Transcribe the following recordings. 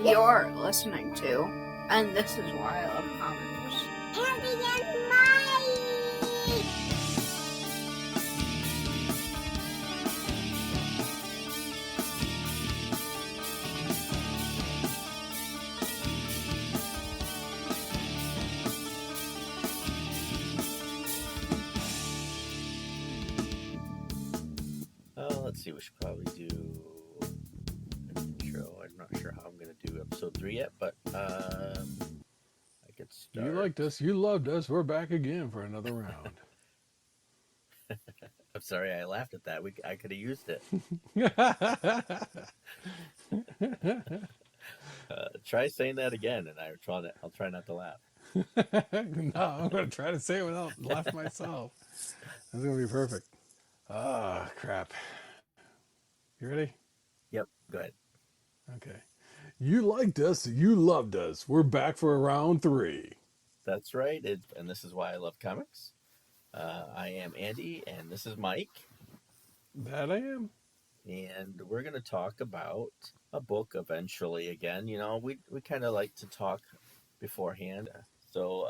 You're listening to, and this is why I love comics. Andy and Mike! Let's see, we should probably do an intro. I'm not sure how I'm going to do episode 3 yet, but I could start. You liked us, you loved us, we're back again for another round. I'm sorry, I laughed at that. I could have used it. Try saying that again, and I'll try not to laugh. No, I'm going to try to say it without laughing myself. That's going to be perfect. Ah, crap. You ready? Yep, go ahead. Okay. You liked us, you loved us. We're back for round 3. That's right, and this is why I love comics. I am Andy, and this is Mike. That I am. And we're going to talk about a book eventually again. You know, we kind of like to talk beforehand. So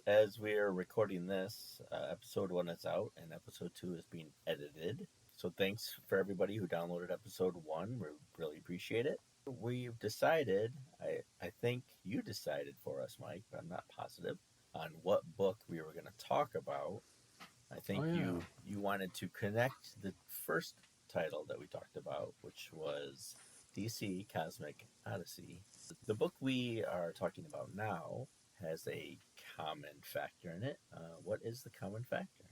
as we are recording this, episode 1 is out, and episode 2 is being edited. So thanks for everybody who downloaded episode 1. We really appreciate it. We've decided, I think you decided for us, Mike, but I'm not positive, on what book we were going to talk about. I think you wanted to connect the first title that we talked about, which was DC Cosmic Odyssey. The book we are talking about now has a common factor in it. What is the common factor?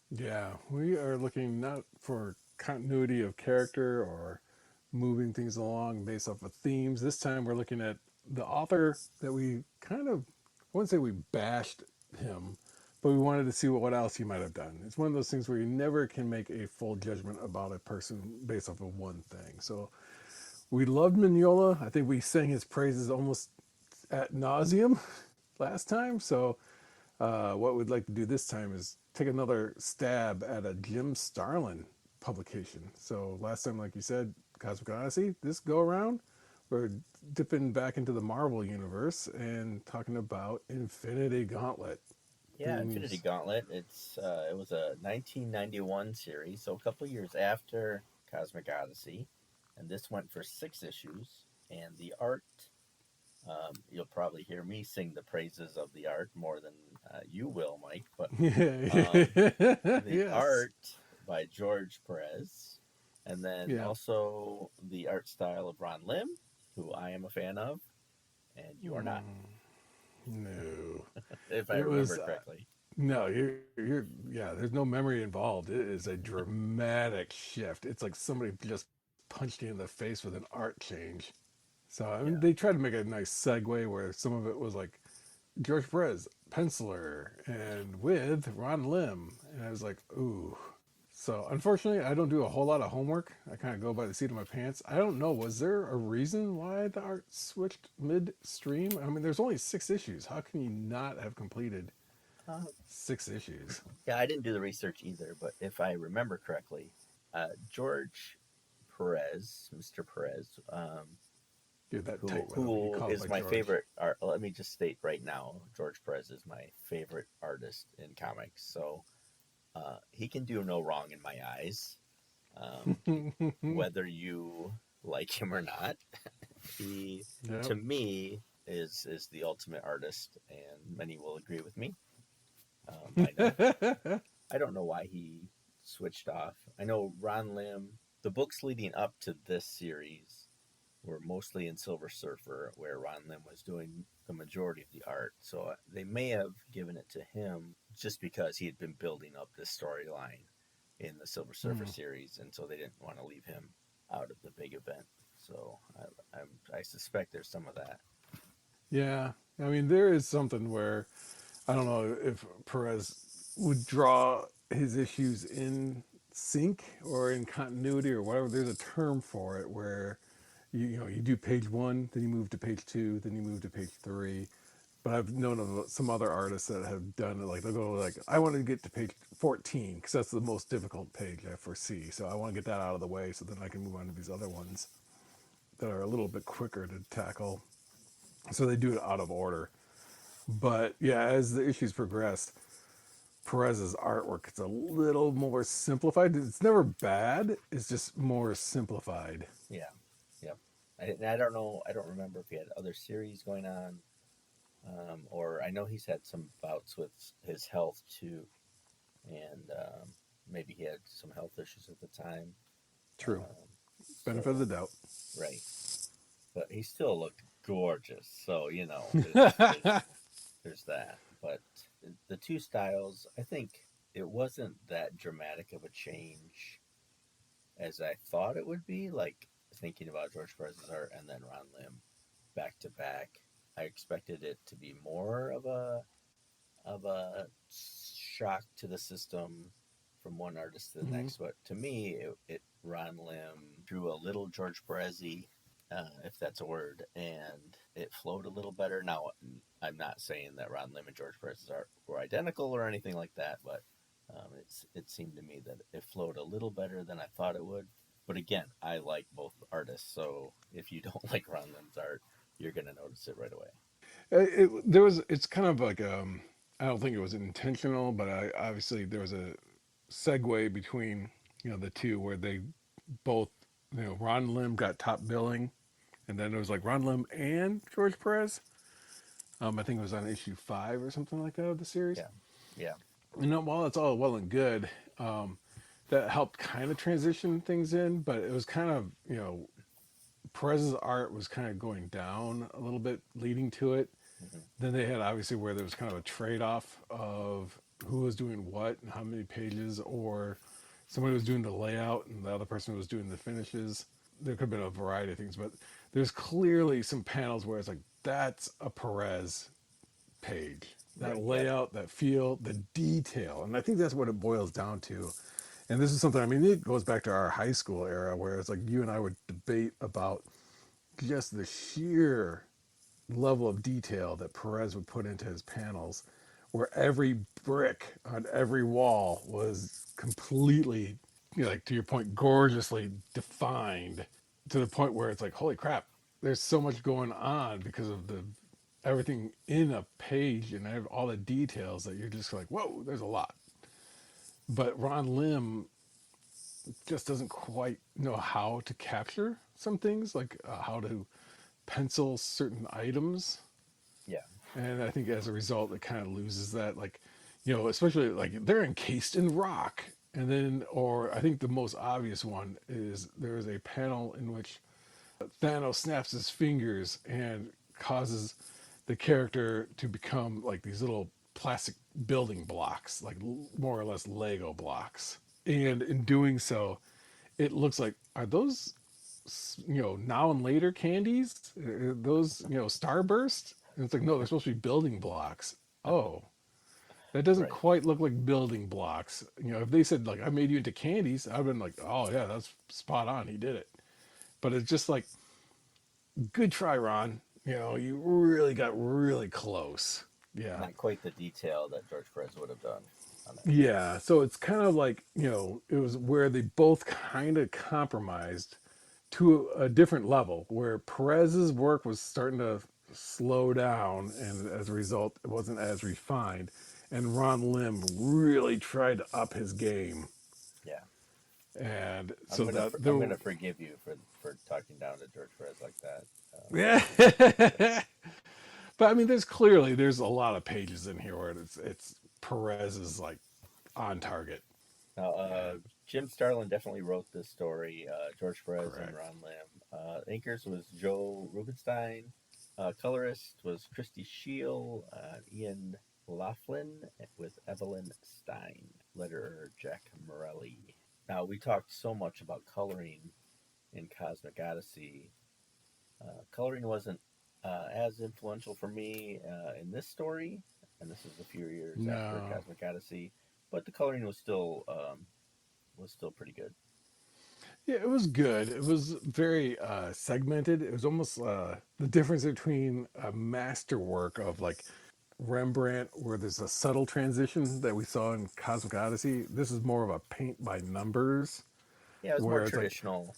Yeah, we are looking not for continuity of character or moving things along based off of themes. This time we're looking at the author that we kind of, I wouldn't say we bashed him, but we wanted to see what else he might have done. It's one of those things where you never can make a full judgment about a person based off of one thing. So we loved Mignola. I think we sang his praises almost ad nauseum last time. So what we'd like to do this time is take another stab at a Jim Starlin publication. So last time, like you said, Cosmic Odyssey. This go around, we're dipping back into the Marvel universe and talking about Infinity Gauntlet. Yeah, Infinity Gauntlet. It was a 1991 series, so a couple years after Cosmic Odyssey, and this went for 6 issues. And the art, you'll probably hear me sing the praises of the art more than you will, Mike. But the art by George Pérez, and then also the art style of Ron Lim, who I am a fan of, and you are not. No. If I remember correctly. No, there's no memory involved. It is a dramatic shift. It's like somebody just punched you in the face with an art change. So I mean, they tried to make a nice segue where some of it was like George Pérez, penciler, and with Ron Lim. And I was like, ooh. So unfortunately, I don't do a whole lot of homework. I kind of go by the seat of my pants. I don't know. Was there a reason why the art switched midstream? I mean, there's only 6 issues. How can you not have completed 6 issues? Yeah, I didn't do the research either, but if I remember correctly, George Pérez, Mr. Pérez, who is my favorite art. Let me just state right now, George Pérez is my favorite artist in comics. So he can do no wrong in my eyes, whether you like him or not. He, to me, is the ultimate artist, and many will agree with me. I don't know why he switched off. I know Ron Lim, the books leading up to this series were mostly in Silver Surfer, where Ron Lim was doing the majority of the art. So they may have given it to him just because he had been building up this storyline in the Silver Surfer series, and so they didn't want to leave him out of the big event. So I suspect there's some of that. Yeah, I mean, there is something where I don't know if Perez would draw his issues in sync or in continuity or whatever. There's a term for it where you do page 1, then you move to page 2, then you move to page 3. But I've known of some other artists that have done it. Like they'll go like, I want to get to page 14 because that's the most difficult page I foresee. So I want to get that out of the way so then I can move on to these other ones. that are a little bit quicker to tackle. So they do it out of order. But yeah, as the issues progress, Perez's artwork is a little more simplified. It's never bad. It's just more simplified. Yeah, yep. I don't know. I don't remember if he had other series going on, or I know he's had some bouts with his health too, and maybe he had some health issues at the time. True. Um, Benefit of so the doubt. right, but he still looked gorgeous. So there's that. But the two styles, I think it wasn't that dramatic of a change as I thought it would be. Like thinking about George Perez's art and then Ron Lim back to back, I expected it to be more of a shock to the system from one artist to the Mm-hmm. next. But to me, it Ron Lim drew a little George Perez, if that's a word, and it flowed a little better. Now, I'm not saying that Ron Lim and George Perez's art were identical or anything like that, but it seemed to me that it flowed a little better than I thought it would. But again, I like both artists, so if you don't like Ron Lim's art, you're gonna notice it right away. It's kind of like, I don't think it was intentional, but obviously there was a segue between, the two where they both, Ron Lim got top billing, and then it was like Ron Lim and George Perez. I think it was on issue 5 or something like that of the series. Yeah, yeah, While it's all well and good, that helped kind of transition things in, but it was kind of, Perez's art was kind of going down a little bit leading to it. hmm Then they had obviously where there was kind of a trade off of who was doing what and how many pages, or somebody was doing the layout and the other person was doing the finishes. There could have been a variety of things, but there's clearly some panels where it's like, that's a Perez page. That right, yep, layout, that feel, the detail. And I think that's what it boils down to. And this is something, I mean, it goes back to our high school era where it's like you and I would debate about just the sheer level of detail that Perez would put into his panels, where every brick on every wall was completely, like to your point, gorgeously defined to the point where it's like, holy crap, there's so much going on because of the everything in a page and all the details that you're just like, whoa, there's a lot. But Ron Lim just doesn't quite know how to capture some things, like how to pencil certain items. yeah, And I think as a result, it kind of loses that, like, especially like they're encased in rock. And then, or I think the most obvious one is there is a panel in which Thanos snaps his fingers and causes the character to become like these little plastic building blocks, like more or less Lego blocks. And in doing so, it looks like, are those, now and later candies? Those, Starburst? And it's like, no, they're supposed to be building blocks. Oh, that doesn't right. quite look like building blocks. If they said like, I made you into candies, I'd been like, oh yeah, that's spot on. He did it. But it's just like, good try, Ron. You really got really close. Yeah. Not quite the detail that George Perez would have done on that piece. Yeah. So it's kind of like, it was where they both kind of compromised to a different level, where Perez's work was starting to slow down. And as a result, it wasn't as refined. And Ron Lim really tried to up his game. Yeah, And so that I'm there, gonna forgive you for talking down to George Perez like that. yeah. But I mean, there's a lot of pages in here where it's Perez is like on target. Now, And Jim Starlin definitely wrote this story. George Perez and correct. Ron Lim. Inkers was Joe Rubenstein. Colorist was Christy Scheel. Ian Laughlin with Evelyn Stein. Letterer Jack Morelli. Now, we talked so much about coloring in Cosmic Odyssey. Coloring wasn't as influential for me in this story, and this is a few years after No. Cosmic Odyssey, but the coloring was still pretty good. Yeah, it was good. It was very segmented. It was almost the difference between a masterwork of like Rembrandt, where there's a subtle transition that we saw in Cosmic Odyssey. This is more of a paint by numbers, Yeah, it was more where it's like, traditional.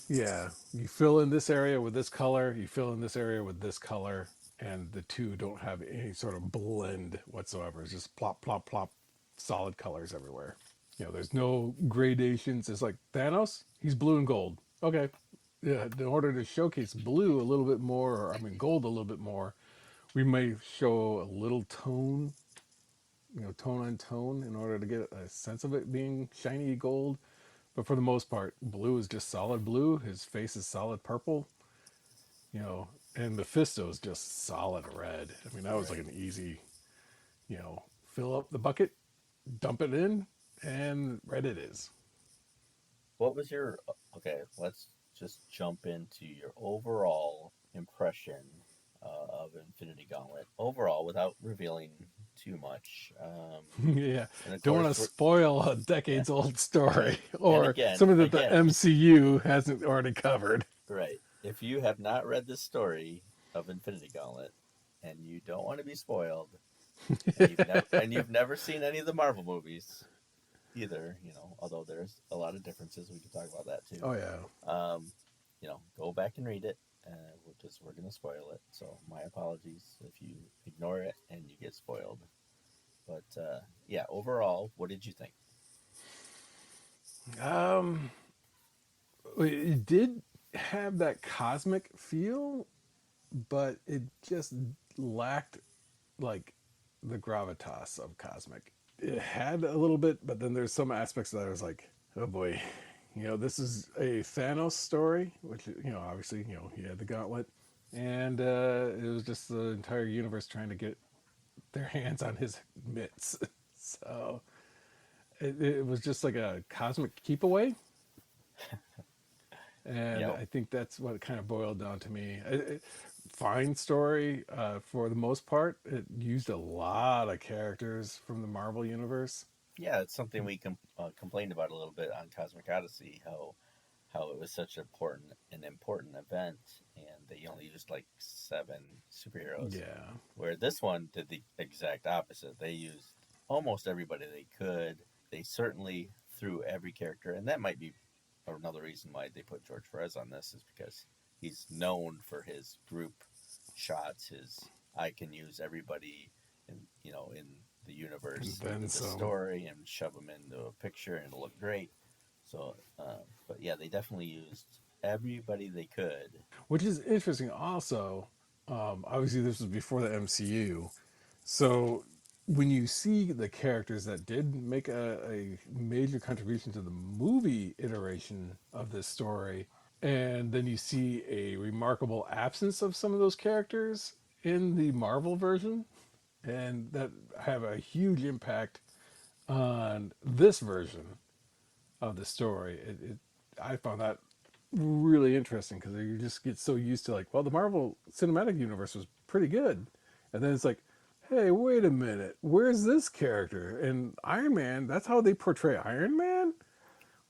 Yeah, you fill in this area with this color, you fill in this area with this color, and the two don't have any sort of blend whatsoever. It's just plop, plop, plop, solid colors everywhere. There's no gradations. It's like Thanos, he's blue and gold. Okay. Yeah, in order to showcase blue a little bit more, or I mean gold a little bit more, we may show a little tone, tone on tone in order to get a sense of it being shiny gold. But for the most part, blue is just solid blue. His face is solid purple, you know, and Mephisto is just solid red. I mean, that was like Right. an easy, fill up the bucket, dump it in, and red it is. What was your okay? Let's just jump into your overall impression of Infinity Gauntlet overall, without revealing too much. Yeah, And of don't want course, to we're spoil a yeah, decades old story right. And or again, something that the again, MCU hasn't already covered. right. If you have not read the story of Infinity Gauntlet and you don't want to be spoiled, and you've never seen any of the Marvel movies either, although there's a lot of differences, we could talk about that too. Oh yeah. Um, go back and read it. We're gonna spoil it. So my apologies if you ignore it and you get spoiled. But yeah, overall, what did you think? Um, it did have that cosmic feel, but it just lacked like the gravitas of cosmic. It had a little bit, but then there's some aspects that I was like, oh boy, this is a Thanos story, which obviously he had the gauntlet, and it was just the entire universe trying to get their hands on his mitts. So it was just like a cosmic keep away, and Yep. I think that's what it kind of boiled down to me. Fine story for the most part. It used a lot of characters from the Marvel universe. Yeah, it's something we complained about a little bit on Cosmic Odyssey, how it was such an important event, and they only used like 7 superheroes. Yeah, Where this one did the exact opposite. They used almost everybody they could. They certainly threw every character, and that might be another reason why they put George Pérez on this, is because he's known for his group shots. His I can use everybody in the and universe then into the some. story and shove them into a picture and it'll look great. So, but yeah, they definitely used everybody they could. Which is interesting. Also, obviously this was before the MCU, so when you see the characters that did make a major contribution to the movie iteration of this story, and then you see a remarkable absence of some of those characters in the Marvel version, and that have a huge impact on this version of the story. I found that really interesting because you just get so used to like, well, the Marvel Cinematic Universe was pretty good, and then it's like, hey, wait a minute, where's this character? And Iron Man, that's how they portray Iron Man.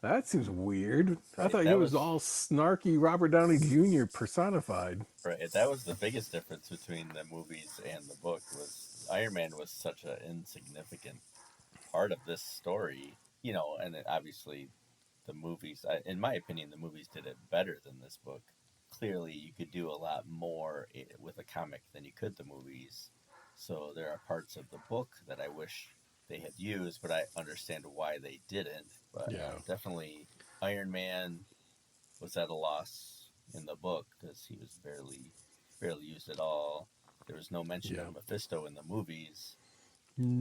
That seems weird. I Right. thought he That was was all snarky Robert Downey Jr. personified. right. That was the biggest difference between the movies and the book. Was Iron Man was such an insignificant part of this story, and obviously the movies. In my opinion, the movies did it better than this book. Clearly, you could do a lot more with a comic than you could the movies. So there are parts of the book that I wish they had used, but I understand why they didn't. But Yeah, definitely, Iron Man was at a loss in the book because he was barely used at all. There was no mention yeah, of Mephisto in the movies,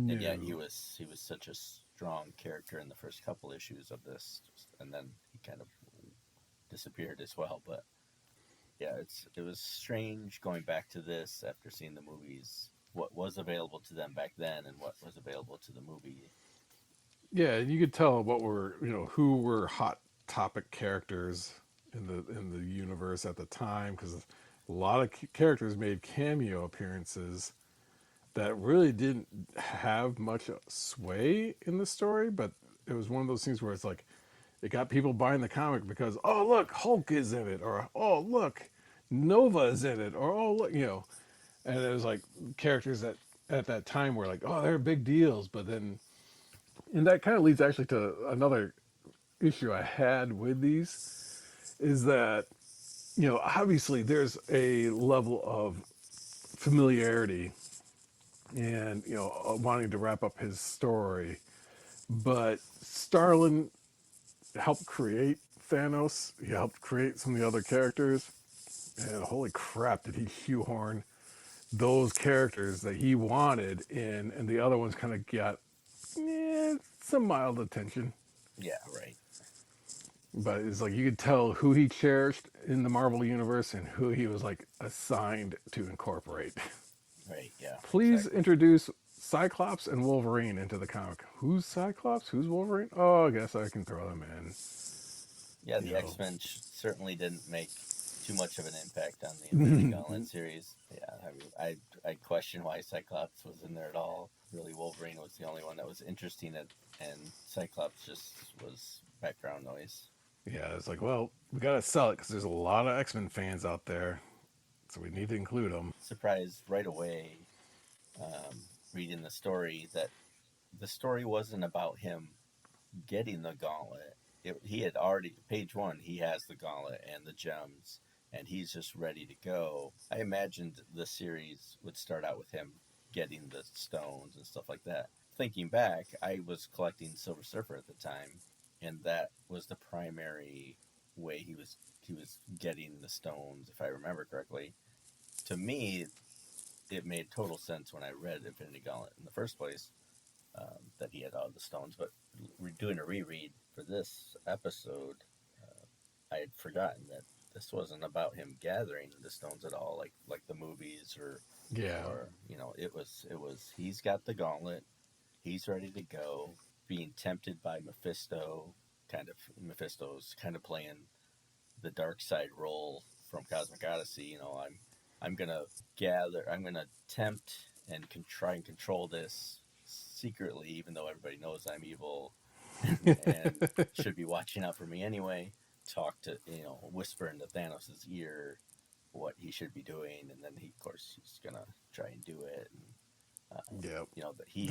and yet he no, was such a strong character in the first couple issues of this, and then he kind of disappeared as well. But yeah, it was strange going back to this after seeing the movies. What was available to them back then, and what was available to the movie. yeah. You could tell what were who were hot topic characters in the universe at the time because a lot of characters made cameo appearances that really didn't have much sway in the story, but it was one of those things where it's like it got people buying the comic because oh look, Hulk is in it, or oh look, Nova is in it, or oh look, and it was like characters that at that time were like oh they're big deals, but then and that kind of leads actually to another issue I had with these is that, obviously there's a level of familiarity and, wanting to wrap up his story. But Starlin helped create Thanos. He helped create some of the other characters. And holy crap, did he shoehorn those characters that he wanted in, and the other ones kind of got some mild attention. Yeah, right. But it's like you could tell who he cherished in the Marvel universe and who he was like assigned to incorporate. Right, yeah, Please exactly. introduce Cyclops and Wolverine into the comic. Who's Cyclops? Who's Wolverine? Oh, I guess I can throw them in. Yeah, You the know, X-Men certainly didn't make too much of an impact on the Infinity Gauntlet series. Yeah, I mean, I question why Cyclops was in there at all. Really, Wolverine was the only one that was interesting, and Cyclops just was background noise. yeah, it's like, well, we gotta sell it because there's a lot of X-Men fans out there, so we need to include them. Surprised right away, reading the story, that the story wasn't about him getting the gauntlet. He had already, page one, he has the gauntlet and the gems, and he's just ready to go. I imagined the series would start out with him getting the stones and stuff like that. Thinking back, I was collecting Silver Surfer at the time, and that was the primary way he was getting the stones, if I remember correctly. To me, it made total sense when I read Infinity Gauntlet in the first place, that he had all the stones. But doing a reread for this episode, I had forgotten that this wasn't about him gathering the stones at all, like the movies, Yeah, or it was he's got the gauntlet, he's ready to go, being tempted by Mephisto. Mephisto's kind of playing the dark side role from Cosmic Odyssey. I'm gonna tempt and try and control this secretly, even though everybody knows I'm evil, and should be watching out for me anyway. Talk to, whisper into Thanos' ear what he should be doing, and then of course, he's gonna try and do it. And yeah, that he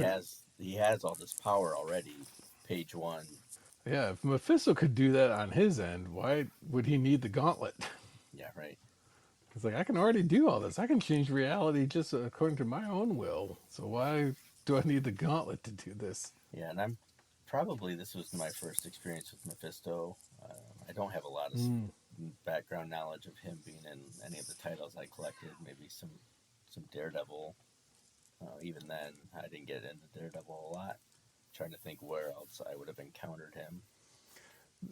has all this power already. Page one. yeah. If Mephisto could do that on his end, why would he need the gauntlet? Yeah, right. It's like I can already do all this. I can change reality just according to my own will. So why do I need the gauntlet to do this? Yeah, and this was my first experience with Mephisto. I don't have a lot of Mm. background knowledge of him being in any of the titles I collected. Maybe some Daredevil. Even then, I didn't get into Daredevil a lot. Trying to think where else I would have encountered him.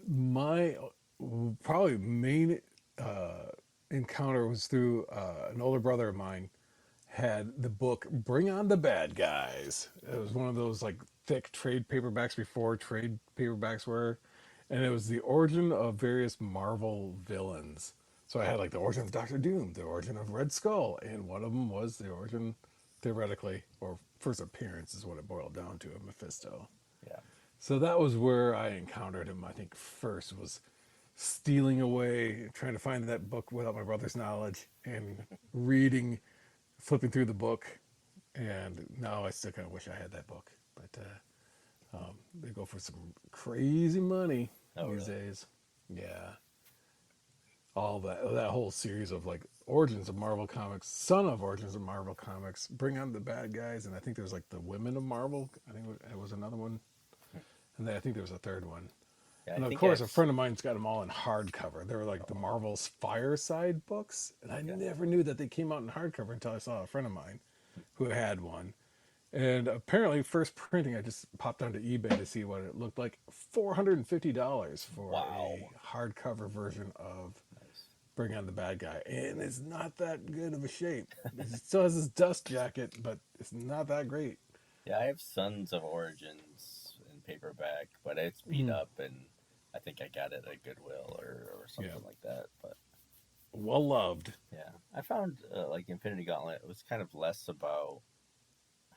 My probably main encounter was through an older brother of mine had the book Bring on the Bad Guys. It was one of those like thick trade paperbacks before trade paperbacks were, and it was the origin of various Marvel villains. So I had like the origin of Doctor Doom, the origin of Red Skull, and one of them was the origin, theoretically, or first appearance is what it boiled down to, of Mephisto. Yeah, So that was where I encountered him. I think first was stealing away, trying to find that book without my brother's knowledge, and reading, flipping through the book. And now I still kind of wish I had that book, but they go for some crazy money these really? days. Yeah, all that whole series of like origins of Marvel Comics, son of origins of Marvel Comics, Bring on the Bad Guys, and I think there's like the Women of Marvel. I think it was another one, and then I think there was a third one. Yeah. I And of think course, a friend of mine's got them all in hardcover. They were like the Marvel's Fireside books, and I Okay. never knew that they came out in hardcover until I saw a friend of mine who had one. And apparently, first printing, I just popped onto eBay to see what it looked like. $450 for Wow. a hardcover version of Nice. Bring on the Bad Guy, and it's not that good of a shape. It still has this dust jacket, but it's not that great. Yeah, I have Sons of Origins in paperback, but it's beat Mm, up, and I think I got it at Goodwill or yeah, something like that. But well loved. yeah, I found like Infinity Gauntlet, it was kind of less about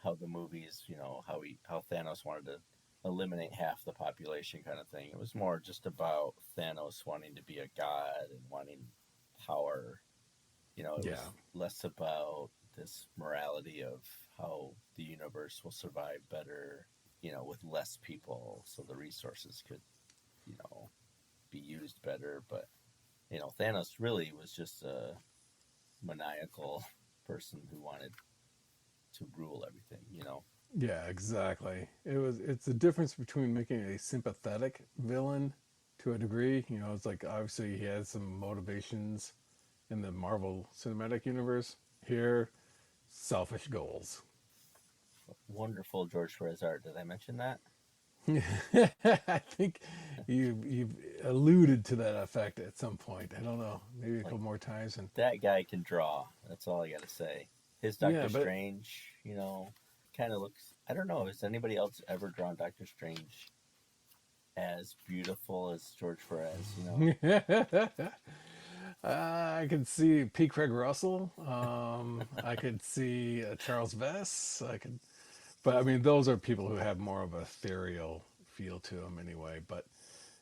how the movies, how Thanos wanted to eliminate half the population kind of thing. It was more just about Thanos wanting to be a god and wanting power. It Yeah, was less about this morality of how the universe will survive better, with less people, so the resources could, be used better. But Thanos really was just a maniacal person who wanted to rule everything. Yeah, exactly. It's the difference between making a sympathetic villain to a degree. It's like obviously he has some motivations in the Marvel Cinematic Universe. Here, selfish goals. Wonderful George Pérez art. Did I mention that? I think you've alluded to that effect at some point. I don't know, maybe a Like, couple more times. And that guy can draw. That's all I got to say. His yeah, Doctor but Strange, kind of looks. I don't know. Has anybody else ever drawn Doctor Strange as beautiful as George Pérez? I could see P. Craig Russell. I could see Charles Vess. But I mean, those are people who have more of a ethereal feel to them anyway. But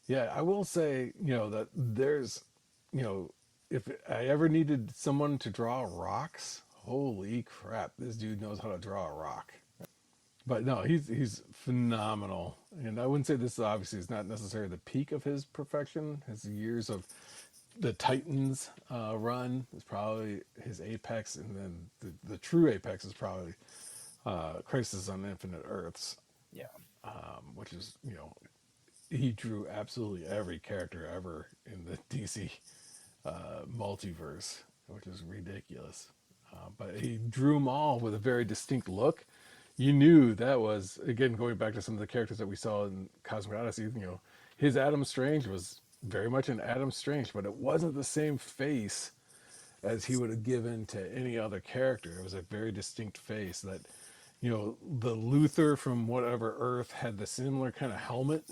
yeah, I will say, that there's, you know, if I ever needed someone to draw rocks, holy crap, this dude knows how to draw a rock. But no, he's phenomenal, and I wouldn't say this obviously is not necessarily the peak of his perfection. His years of the Titans run is probably his apex, and then the true apex is probably Crisis on Infinite Earths, Yeah. which is he drew absolutely every character ever in the DC multiverse, which is ridiculous. But he drew them all with a very distinct look. You knew that was, again, going back to some of the characters that we saw in Cosmic Odyssey, his Adam Strange was very much an Adam Strange, but it wasn't the same face as he would have given to any other character. It was a very distinct face that, the Luther from whatever Earth had the similar kind of helmet,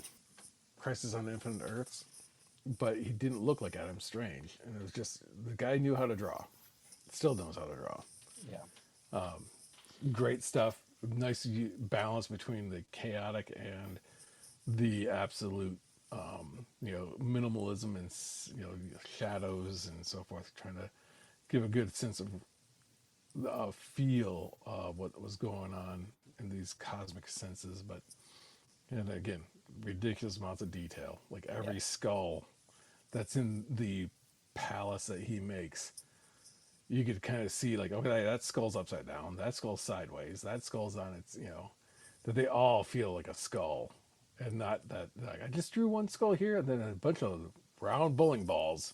Crisis on Infinite Earths, but he didn't look like Adam Strange. And it was just, the guy knew how to draw. Still knows how to draw. Yeah. Great stuff. Nice balance between the chaotic and the absolute, minimalism and, shadows and so forth, trying to give a good sense of feel of what was going on in these cosmic senses. But, and again, ridiculous amounts of detail. Like every skull that's in the palace that he makes, you could kind of see, like, okay, that skull's upside down, that skull's sideways, that skull's on its, that they all feel like a skull, and not that, like, I just drew one skull here and then a bunch of round bowling balls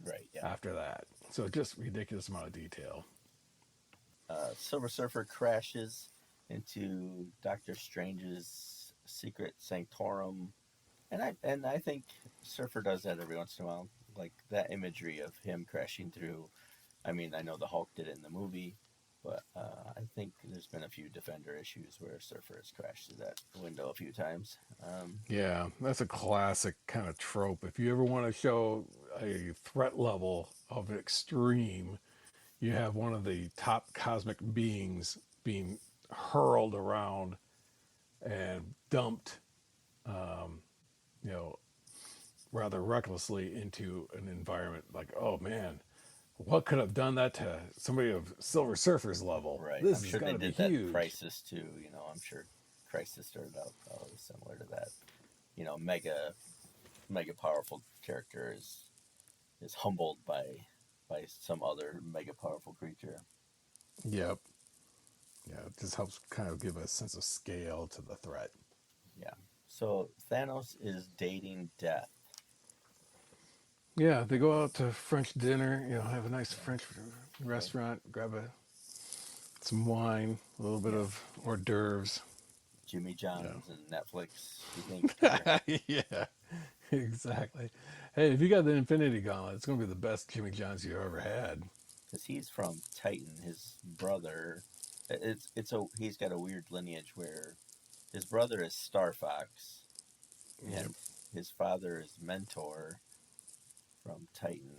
Right. Yeah. after that. So just ridiculous amount of detail. Silver Surfer crashes into Doctor Strange's secret sanctorum, and I think Surfer does that every once in a while, like that imagery of him crashing through. I mean, I know the Hulk did it in the movie, but I think there's been a few Defender issues where Surfer has crashed through that window a few times. Yeah, that's a classic kind of trope. If you ever want to show a threat level of extreme, you have one of the top cosmic beings being hurled around and dumped, you know, rather recklessly into an environment. Like, oh man, what could have done that to somebody of Silver Surfer's level? Right. This I'm has sure got they to be did that in huge. Crisis too. I'm sure Crisis started out probably similar to that. Mega powerful character is humbled by some other mega powerful creature. Yep. Yeah, it just helps kind of give a sense of scale to the threat. Yeah. So Thanos is dating Death. Yeah, they go out to French dinner, have a nice French restaurant, grab some wine, a little bit of hors d'oeuvres. Jimmy John's and Netflix, you think? Yeah, exactly. Hey, if you got the Infinity Gauntlet, it's going to be the best Jimmy John's you ever had. Because he's from Titan. His brother, he's got a weird lineage where his brother is Star Fox, and his father is Mentor from Titan.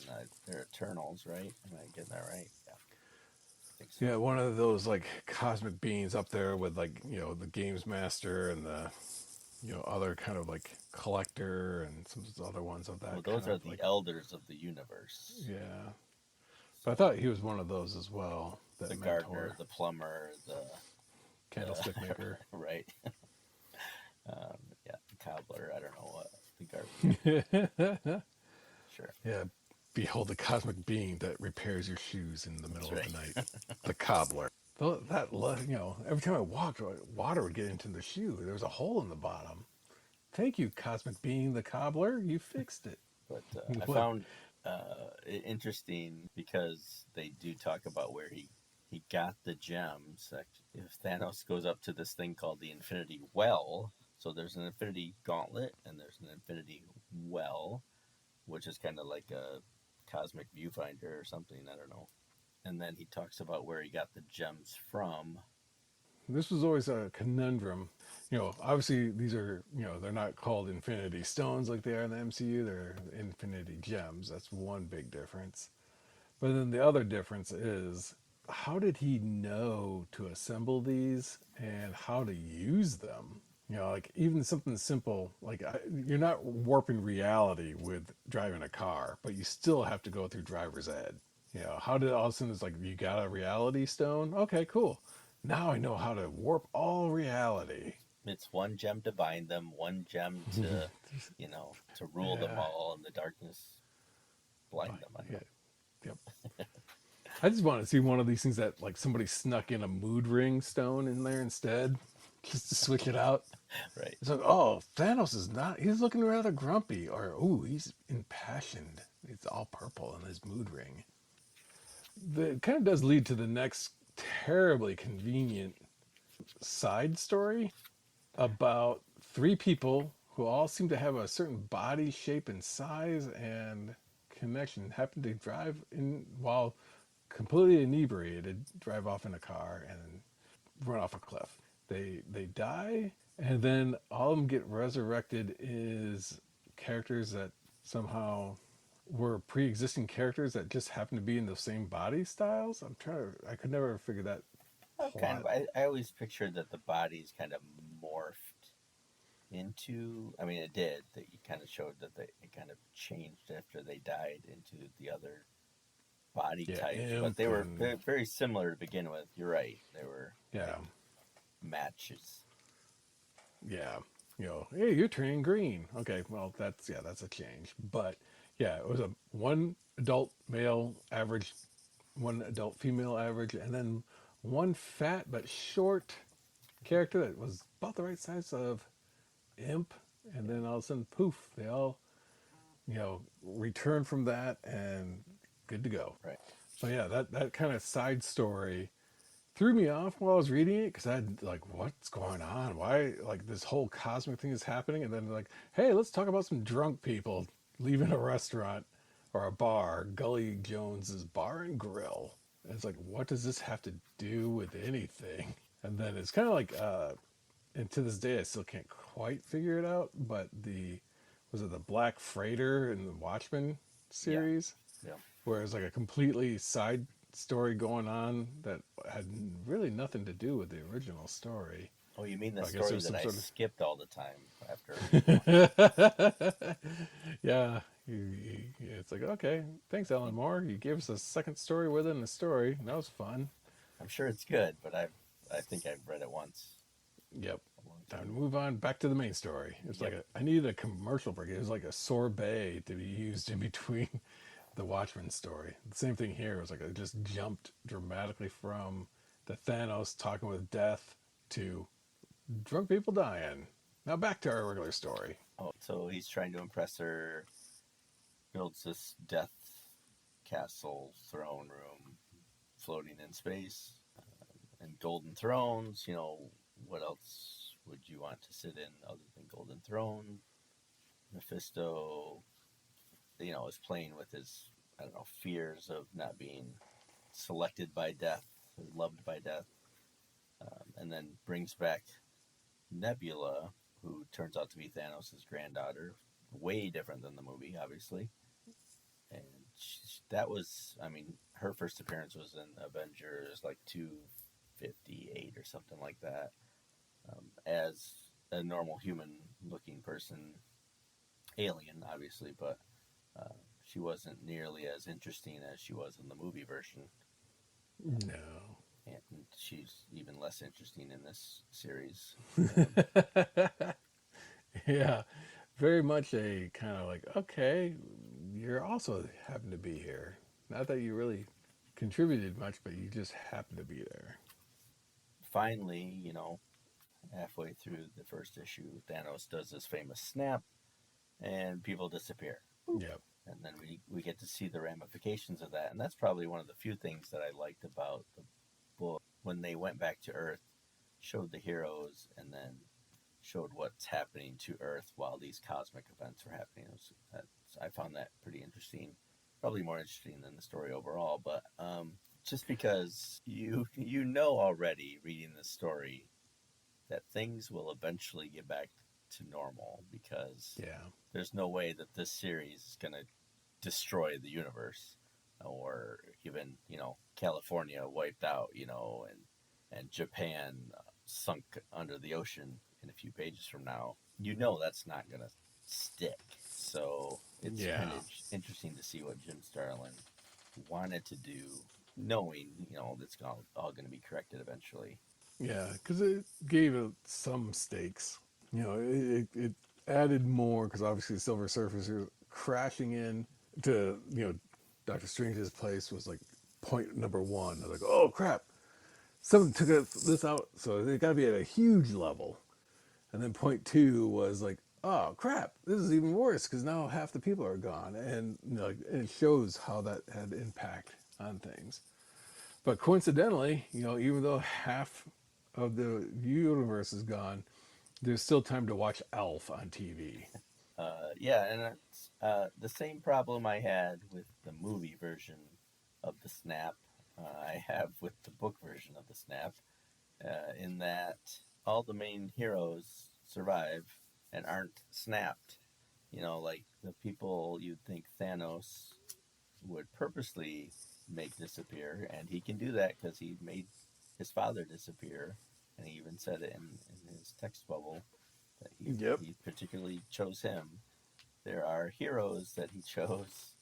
They're Eternals, right? Am I getting that right? Yeah. I think so. Yeah, one of those like cosmic beings up there with like, the Games Master and the, other kind of like collector and some other ones of that. Well, those kind are of the like, elders of the universe. yeah. But I thought he was one of those as well. That The mentor, gardener, the plumber, the candlestick maker. right. Yeah, the cobbler. I don't know what the gardener. Sure. Yeah, behold the cosmic being that repairs your shoes in the That's middle of right. the night. The cobbler. Every time I walked, water would get into the shoe. There was a hole in the bottom. Thank you, cosmic being, the cobbler. You fixed it. But I What? found it interesting because they do talk about where he got the gems. If Thanos goes up to this thing called the Infinity Well, so there's an Infinity Gauntlet and there's an Infinity Well, which is kind of like a cosmic viewfinder or something. I don't know. And then he talks about where he got the gems from. This was always a conundrum. Obviously these are, they're not called Infinity Stones like they are in the MCU. They're Infinity Gems. That's one big difference. But then the other difference is, how did he know to assemble these and how to use them? Like even something simple, like you're not warping reality with driving a car, but you still have to go through driver's ed. How did all of a sudden it's like, you got a reality stone? Okay, cool. Now I know how to warp all reality. It's one gem to bind them, one gem to, to rule them Yeah. all, and the darkness blind them. I don't Yeah. know. Yep. I just want to see one of these things that like somebody snuck in a mood ring stone in there instead, just to switch it out. Right. It's like, oh, Thanos is not, he's looking rather grumpy, or, ooh, he's impassioned. It's all purple in his mood ring. It kind of does lead to the next terribly convenient side story about three people who all seem to have a certain body shape and size and connection, happen to drive in while completely inebriated, drive off in a car and run off a cliff. They die, and then all of them get resurrected as characters that somehow were pre-existing characters that just happen to be in the same body styles. I could never figure that Well, kind plot. of. I always pictured that the bodies kind of morphed into. I mean, it did. That you kind of showed that it kind of changed after they died into the other body Yeah, types, but imp they were and very similar to begin with. You're right. They were yeah, like matches. yeah. Hey, you're turning green. Okay, well that's a change. But yeah, it was a one adult male average, one adult female average, and then one fat but short character that was about the right size of imp, and then all of a sudden, poof, they all, return from that and good to go. Right. But yeah, that kind of side story threw me off while I was reading it, because I'd like, what's going on? Why, like, this whole cosmic thing is happening? And then like, hey, let's talk about some drunk people leaving a restaurant or a bar, Gully Jones's Bar and Grill. And it's like, what does this have to do with anything? And then it's kind of like, and to this day, I still can't quite figure it out. But was it the Black Freighter in the Watchmen Yeah. series, Yeah. where it's like a completely side story going on that had really nothing to do with the original story. Oh, you mean the I guess story there's that some I sort skipped all the time after? of yeah. It's like, okay, thanks, Alan Moore. You gave us a second story within the story. That was fun. I'm sure it's good, but I think I've read it once Yep. a long Time time to ago. move on back to the main story. It's Yep. like I needed a commercial break. It was like a sorbet to be used in between the Watchmen story. The same thing here. It was like it just jumped dramatically from the Thanos talking with death to drunk people dying. Now back to our regular story. Oh, so he's trying to impress her. Builds this death castle throne room floating in space, and golden thrones. What else would you want to sit in other than golden throne? Mephisto, is playing with his, I don't know, fears of not being selected by death, or loved by death, and then brings back Nebula, who turns out to be Thanos' granddaughter. Way different than the movie, obviously. And that was, I mean, her first appearance was in Avengers like 258 or something like that, as a normal human looking person, alien obviously, but she wasn't nearly as interesting as she was in the movie version. No. And she's even less interesting in this series. Yeah. Very much a kind of like, okay, you're also happen to be here. Not that you really contributed much, but you just happen to be there. Finally, halfway through the first issue, Thanos does this famous snap, and people disappear. Yep. And then we get to see the ramifications of that. And that's probably one of the few things that I liked about the book. When they went back to Earth, showed the heroes, and then showed what's happening to Earth while these cosmic events are happening. I found that pretty interesting. Probably more interesting than the story overall, but just because you know already reading the story that things will eventually get back to normal, because there's no way that this series is going to destroy the universe, or even California wiped out, and Japan sunk under the ocean in a few pages from now. That's not going to stick. So it's kind of interesting to see what Jim Starlin wanted to do, knowing that's all going to be corrected eventually. Yeah, because it gave it some stakes. It added more, because obviously the Silver Surfer crashing in to Doctor Strange's place was like point number one. They're like, oh crap, someone took this out, so they got to be at a huge level. And then point two was like, oh crap, this is even worse because now half the people are gone, and and it shows how that had impact on things. But coincidentally, even though half of the universe is gone, there's still time to watch Elf on TV. And it's the same problem I had with the movie version of the Snap. I have with the book version of the Snap, in that all the main heroes survive and aren't snapped. Like the people you'd think Thanos would purposely make disappear, and he can do that because he made his father disappear, and he even said it in his text bubble that he particularly chose him. There are heroes that he chose,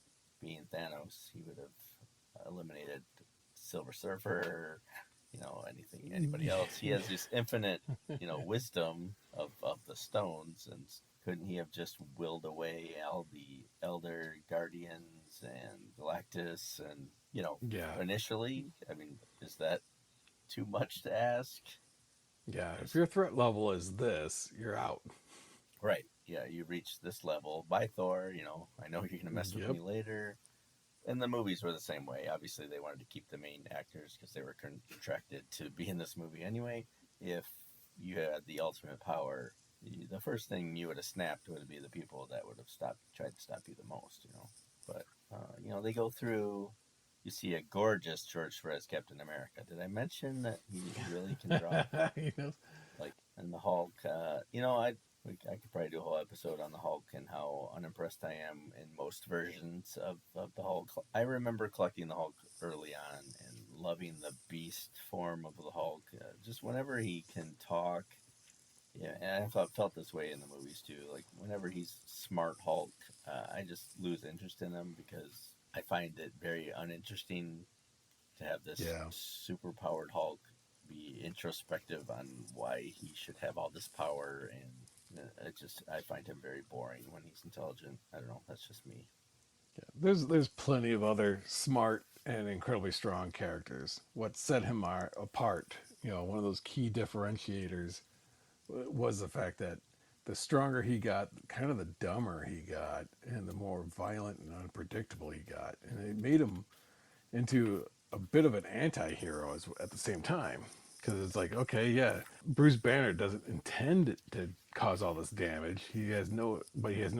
being Thanos. He would have eliminated Silver Surfer, anybody else. He has this infinite, wisdom of the stones, and couldn't he have just willed away all the Elder Guardians and Galactus and, initially? I mean, is that too much to ask? Yeah, if your threat level is this, you're out. Right. Yeah, you reach this level. Bye, Thor. I know you're going to mess with me later. And the movies were the same way. Obviously, they wanted to keep the main actors because they were contracted to be in this movie anyway. If you had the ultimate power, the first thing you would have snapped would be the people that would have tried to stop you the most, But, they go through. You see a gorgeous George Pérez Captain America. Did I mention that he really can draw? Like, and the Hulk, I could probably do a whole episode on the Hulk and how unimpressed I am in most versions of the Hulk. I remember collecting the Hulk early on and loving the beast form of the Hulk. Just whenever he can talk, and I felt this way in the movies too. Like whenever he's smart Hulk, I just lose interest in him because I find it very uninteresting to have this super powered Hulk be introspective on why he should have all this power, and I find him very boring when he's intelligent. I don't know, that's just me. Yeah, there's plenty of other smart and incredibly strong characters. What set him apart, one of those key differentiators was the fact that the stronger he got, kind of the dumber he got, and the more violent and unpredictable he got. And it made him into a bit of an anti-hero at the same time. Because it's like, okay, yeah, Bruce Banner doesn't intend to cause all this damage. He has no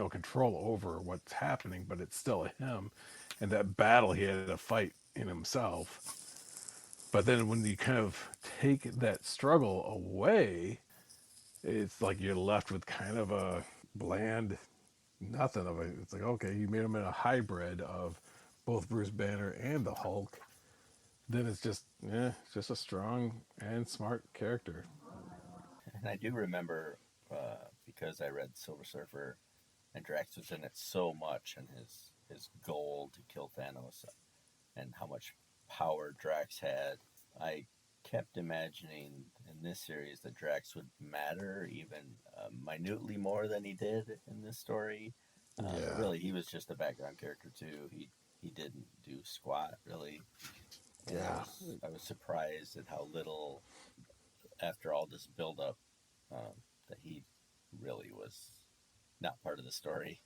control over what's happening, but it's still him. And that battle he had to fight in himself. But then when you kind of take that struggle away, it's like you're left with kind of a bland nothing of it. It's like, okay, you made him in a hybrid of both Bruce Banner and the Hulk. Then it's just a strong and smart character. And I do remember, because I read Silver Surfer, and Drax was in it so much, and his goal to kill Thanos, and how much power Drax had. I kept imagining in this series that Drax would matter even minutely more than he did in this story, But Yeah. really, he was just a background character too. He didn't do squat really, and Yeah. I was surprised at how little after all this build up that he really was not part of the story.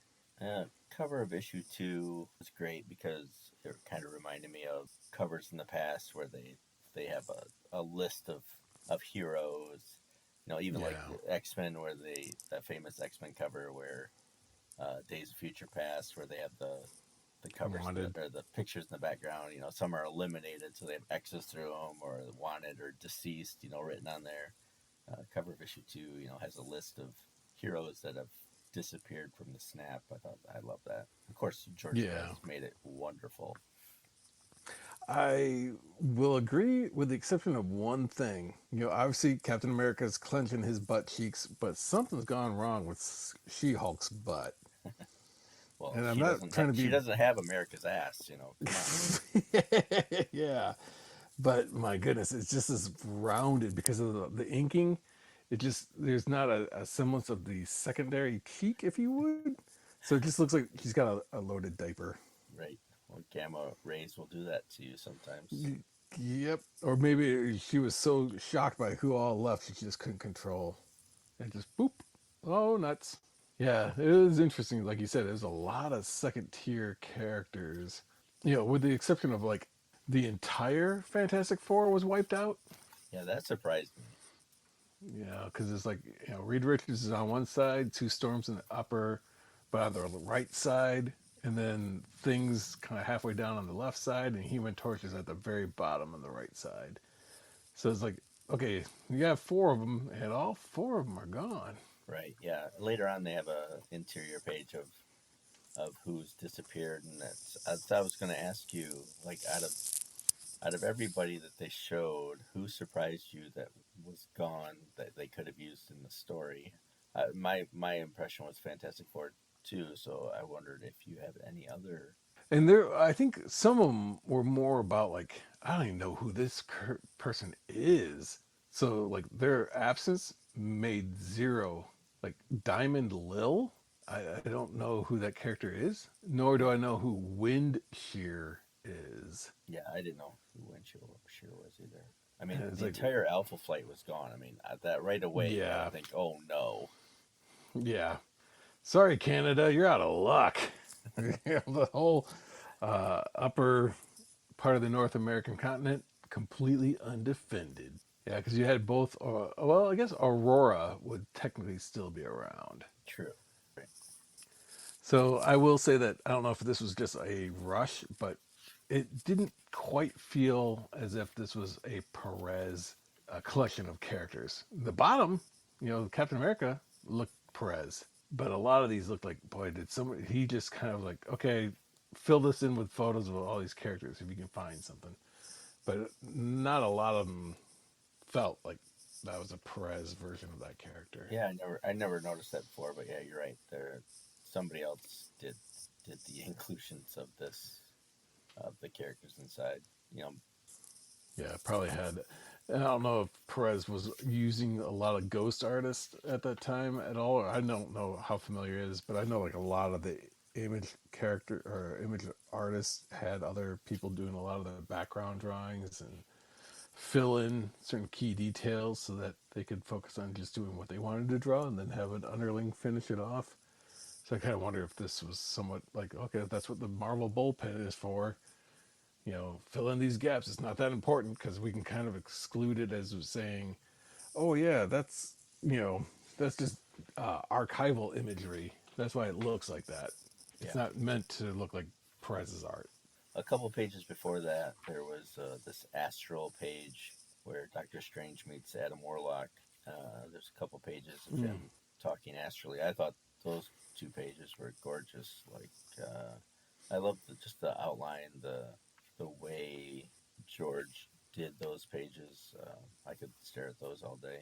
Cover of issue 2 was great because it kind of reminded me of covers in the past where they have a list of heroes. You know, even like Yeah. X-Men, where that famous X-Men cover where Days of Future Past, where they have the covers Wanted. or the pictures in the background. You know, some are eliminated, so they have X's through them, or wanted or deceased. You know, written on there. Cover of issue 2, you know, has a list of heroes that have disappeared from the snap. I love that. Of course, George Yeah. Pérez made it wonderful. I will agree with the exception of one thing. You know, obviously Captain America's clenching his butt cheeks, but something's gone wrong with She-Hulk's butt. Well, And I'm not trying to she be doesn't have America's ass. You know, come on. yeah, but my goodness, it's just as rounded because of the inking. It just there's not a semblance of the secondary cheek, if you would. So it just looks like she's got a loaded diaper. Right. Well, gamma rays will do that to you sometimes. Yep. Or maybe she was so shocked by who all left she just couldn't control. And just boop. Oh, nuts. Yeah, it was interesting. Like you said, there's a lot of second tier characters. You know, with the exception of like the entire Fantastic Four was wiped out. Yeah, that surprised me. Yeah, because it's like, you know, Reed Richards is on one side, Sue Storm's in the upper, but on the right side, and then things kind of halfway down on the left side, and Human Torch is at the very bottom on the right side. So it's like, okay, you have four of them, and all four of them are gone. Right. Yeah. Later on, they have a interior page of who's disappeared, and I was going to ask you, like, out of everybody that they showed, who surprised you that was gone that they could have used in the story? My impression was Fantastic Four too, so I wondered if you have any other. And there, I think some of them were more about like, I don't even know who this person is. So like their absence made zero. Like Diamond Lil, I don't know who that character is, nor do I know who Wind Shear is. Yeah, I didn't know who Winchell Shear was either. I mean, And it's the like, entire Alpha Flight was gone. I mean, that right away, you got yeah, to think, oh no. yeah. Sorry, Canada, you're out of luck. The whole upper part of the North American continent completely undefended. Yeah, because you had both. Well, I guess Aurora would technically still be around. True. Right. So I will say that I don't know if this was just a rush, but it didn't quite feel as if this was a Perez collection of characters. The bottom, you know, Captain America looked Perez, but a lot of these looked like, boy, did somebody, he just kind of like, okay, fill this in with photos of all these characters if you can find something. But not a lot of them felt like that was a Perez version of that character. Yeah, I never noticed that before, but yeah, you're right. Somebody else did the inclusions of the characters inside. You know, Yeah, probably had. And I don't know if Perez was using a lot of ghost artists at that time at all, or I don't know how familiar it is, but I know like a lot of the image character or image artists had other people doing a lot of the background drawings and fill in certain key details so that they could focus on just doing what they wanted to draw and then have an underling finish it off. So I kind of wonder if this was somewhat like, okay, that's what the Marvel bullpen is for. You know, fill in these gaps. It's not that important because we can kind of exclude it as saying, oh yeah, that's, you know, that's just archival imagery. That's why it looks like that. It's yeah. not meant to look like Perez's art. A couple pages before that, there was this astral page where Doctor Strange meets Adam Warlock. There's a couple pages of him talking astrally. I thought those 2 pages were gorgeous. Like, I love just the outline, the way George did those pages. I could stare at those all day.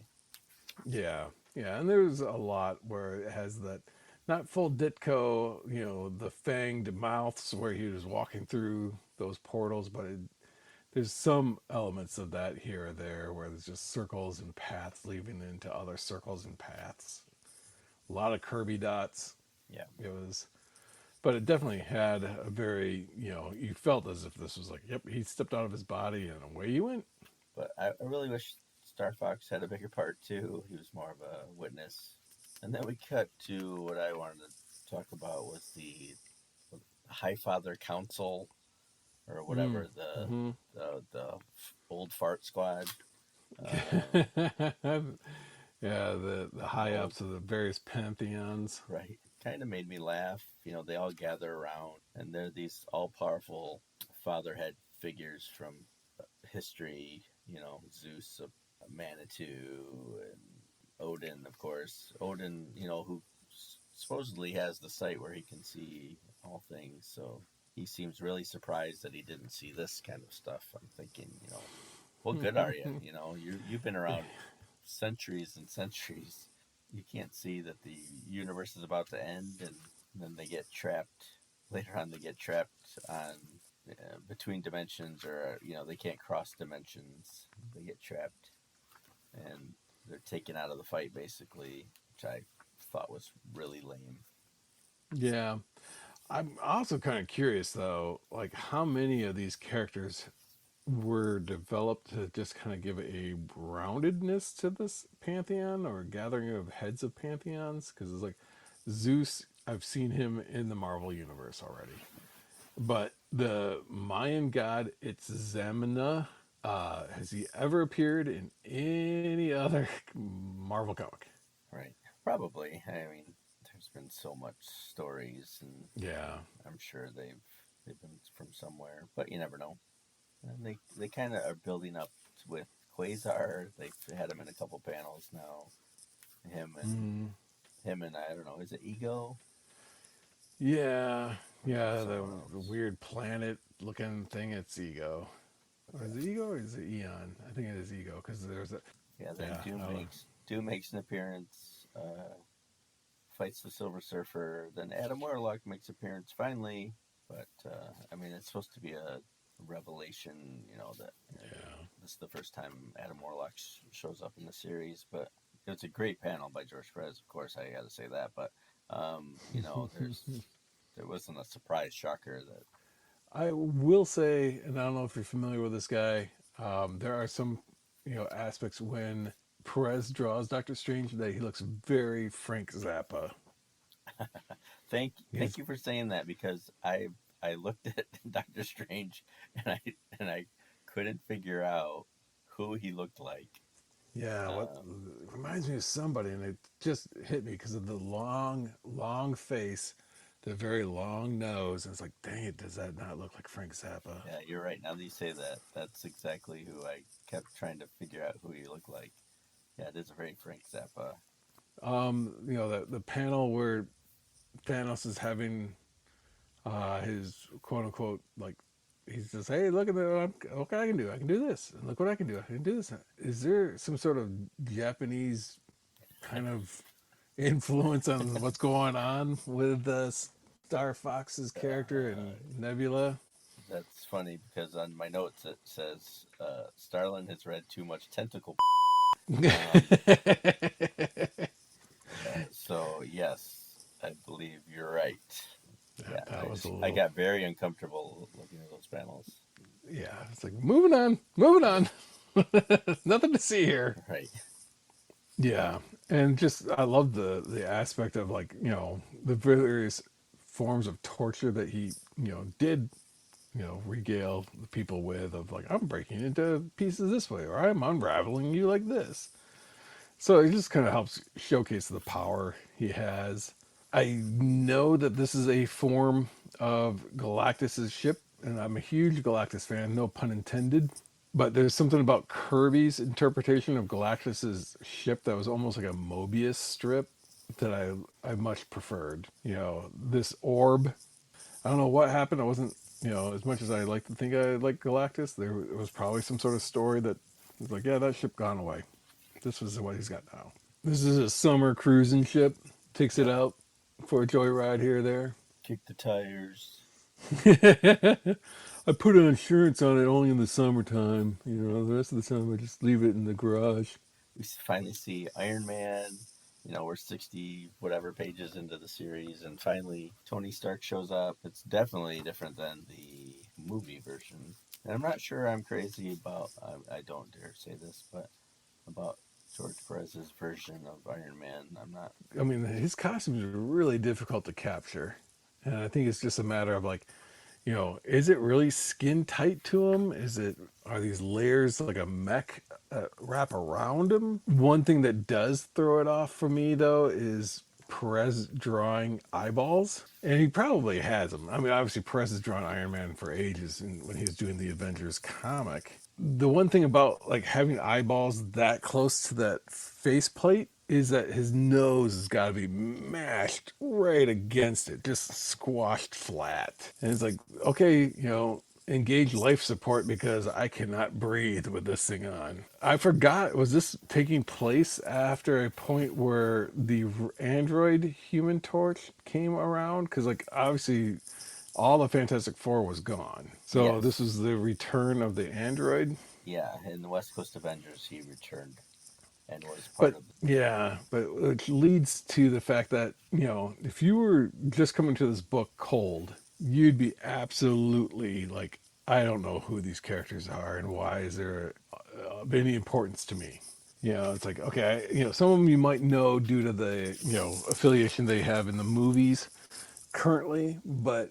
Yeah, yeah, and there's a lot where it has that not full Ditko, you know, the fanged mouths where he was walking through those portals, but there's some elements of that here or there where there's just circles and paths leading into other circles and paths. A lot of Kirby dots. Yeah. It was. but it definitely had a very, you felt as if this was like, yep, he stepped out of his body and away he went. But I really wish Star Fox had a bigger part too. He was more of a witness. And then we cut to what I wanted to talk about was the High Father Council or whatever the old fart squad. Yeah, the high Old, ups of the various pantheons. right. Kind of made me laugh. They all gather around, and they're these all powerful fatherhead figures from history. Zeus, a Manitou, and Odin, of course. Odin, who supposedly has the sight where he can see all things. So he seems really surprised that he didn't see this kind of stuff. I'm thinking, what good are you? You've been around centuries and centuries. You can't see that the universe is about to end, and then they get trapped. Later on, they get trapped on between dimensions, or they can't cross dimensions. They get trapped, and they're taken out of the fight basically, which I thought was really lame. Yeah. I'm also kind of curious though, like how many of these characters were developed to just kind of give a groundedness to this pantheon or gathering of heads of pantheons? Because it's like Zeus, I've seen him in the Marvel universe already, but the Mayan god, it's Zamna. Has he ever appeared in any other Marvel comic? Right. Probably. I mean, there's been so much stories, and Yeah. I'm sure they've been from somewhere, but you never know. And they kind of are building up with Quasar. They've had him in a couple panels now. Him and Mm. him and I don't know. Is it Ego? Yeah, yeah, the Someone else. weird planet looking thing. It's Ego. Or is it Ego or is it Eon? I think it is Ego because there's a. Yeah. Then Yeah, Doom makes an appearance. Fights the Silver Surfer. Then Adam Warlock makes appearance finally. But I mean, it's supposed to be a revelation. That yeah. this is the first time Adam Warlock shows up in the series. But it's a great panel by George Pérez. Of course, I got to say that. But there wasn't a surprise shocker that. I will say, and I don't know if you're familiar with this guy. There are some, aspects when Perez draws Doctor Strange that he looks very Frank Zappa. Thank He's you for saying that, because I looked at Doctor Strange, and I couldn't figure out who he looked like. Yeah, what Um, reminds me of somebody, and it just hit me because of the long, long face, the very long nose. And it's like, dang it, does that not look like Frank Zappa? yeah, you're right. Now that you say that, that's exactly who I kept trying to figure out who he looked like. Yeah, it is a very Frank Zappa. The panel where Thanos is having his quote unquote like he says, "Hey, look at what I can do. I can do this, and look what I can do. I can do this." Is there some sort of Japanese kind of influence on what's going on with Star Fox's character Uh, and Nebula? that's funny because on my notes it says Starlin has read too much tentacle. Um, so yes, I believe you're right. Yeah, That was a I little, got very uncomfortable looking at those panels. yeah. It's like moving on. Nothing to see here. Right. Yeah, and just I love the aspect of like the various forms of torture that he did regale the people with of like I'm breaking into pieces this way or I'm unraveling you like this. So it just kind of helps showcase the power he has. I know that this is a form of Galactus's ship, and I'm a huge Galactus fan, no pun intended. But there's something about Kirby's interpretation of Galactus's ship that was almost like a Mobius strip that I much preferred. This orb. I don't know what happened. I wasn't, as much as I like to think I like Galactus, there was probably some sort of story that was like, yeah, that ship gone away. This was what he's got now. This is a summer cruising ship. Takes it Yep. out for a joyride here or there. Kick the tires. I put an insurance on it only in the summertime. The rest of the time I just leave it in the garage. We finally see Iron Man, we're 60 whatever pages into the series, and finally Tony Stark shows up. It's definitely different than the movie version. And I'm not sure I'm crazy about, I don't dare say this, but about George Perez's version of Iron Man. I'm not. I mean, his costumes are really difficult to capture, and I think it's just a matter of like, is it really skin tight to him? Are these layers like a mech wrap around him? One thing that does throw it off for me though is Perez drawing eyeballs, and he probably has them. I mean, obviously Perez has drawn Iron Man for ages, and when he was doing the Avengers comic, the one thing about like having eyeballs that close to that faceplate is that his nose has got to be mashed right against it, just squashed flat. And it's like, okay, engage life support because I cannot breathe with this thing on. I forgot, was this taking place after a point where the android Human Torch came around? Because, like, obviously all the Fantastic Four was gone. So this Yes. is the return of the android. Yeah, in the West Coast Avengers, he returned and was part But of. yeah, but which leads to the fact that, if you were just coming to this book cold, you'd be absolutely like, I don't know who these characters are and why is there of any importance to me. It's like, okay, some of them you might know due to the, affiliation they have in the movies currently, but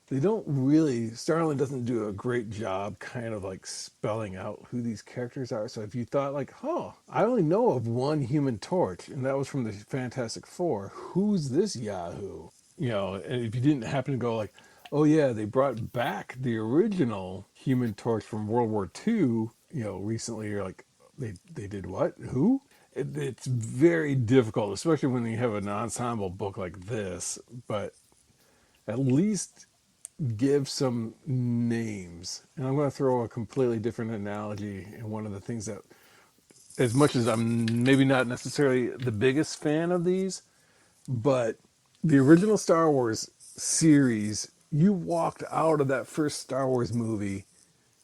they don't really, Starlin doesn't do a great job kind of like spelling out who these characters are. So if you thought like, oh, I only know of one Human Torch, and that was from the Fantastic Four, who's this Yahoo? And if you didn't happen to go like, oh yeah, they brought back the original Human Torch from World War II, recently, you're like, they did what? Who? It's very difficult, especially when you have an ensemble book like this, but at least give some names. And I'm going to throw a completely different analogy. And one of the things that, as much as I'm maybe not necessarily the biggest fan of these, but the original Star Wars series, you walked out of that first Star Wars movie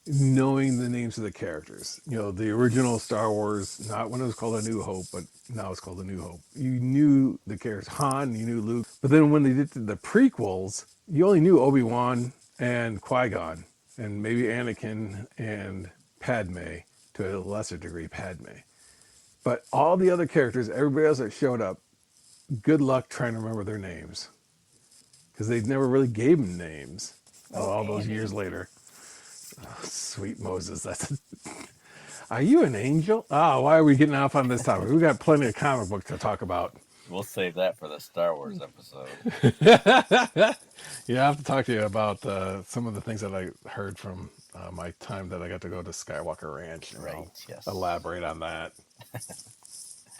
knowing the names of the characters. The original Star Wars, not when it was called A New Hope, but now it's called A New Hope. You knew the characters, Han, you knew Luke. But then when they did the prequels, you only knew Obi-Wan and Qui-Gon, and maybe Anakin and Padme, to a lesser degree, Padme. But all the other characters, everybody else that showed up, good luck trying to remember their names. Because they never really gave them names Oh, all those Annie. years later. Oh, sweet Moses, Are you an angel? Oh, why are we getting off on this topic? We got plenty of comic books to talk about. We'll save that for the Star Wars episode. Yeah, I have to talk to you about some of the things that I heard from my time that I got to go to Skywalker Ranch, and Right, I'll yes. elaborate on that.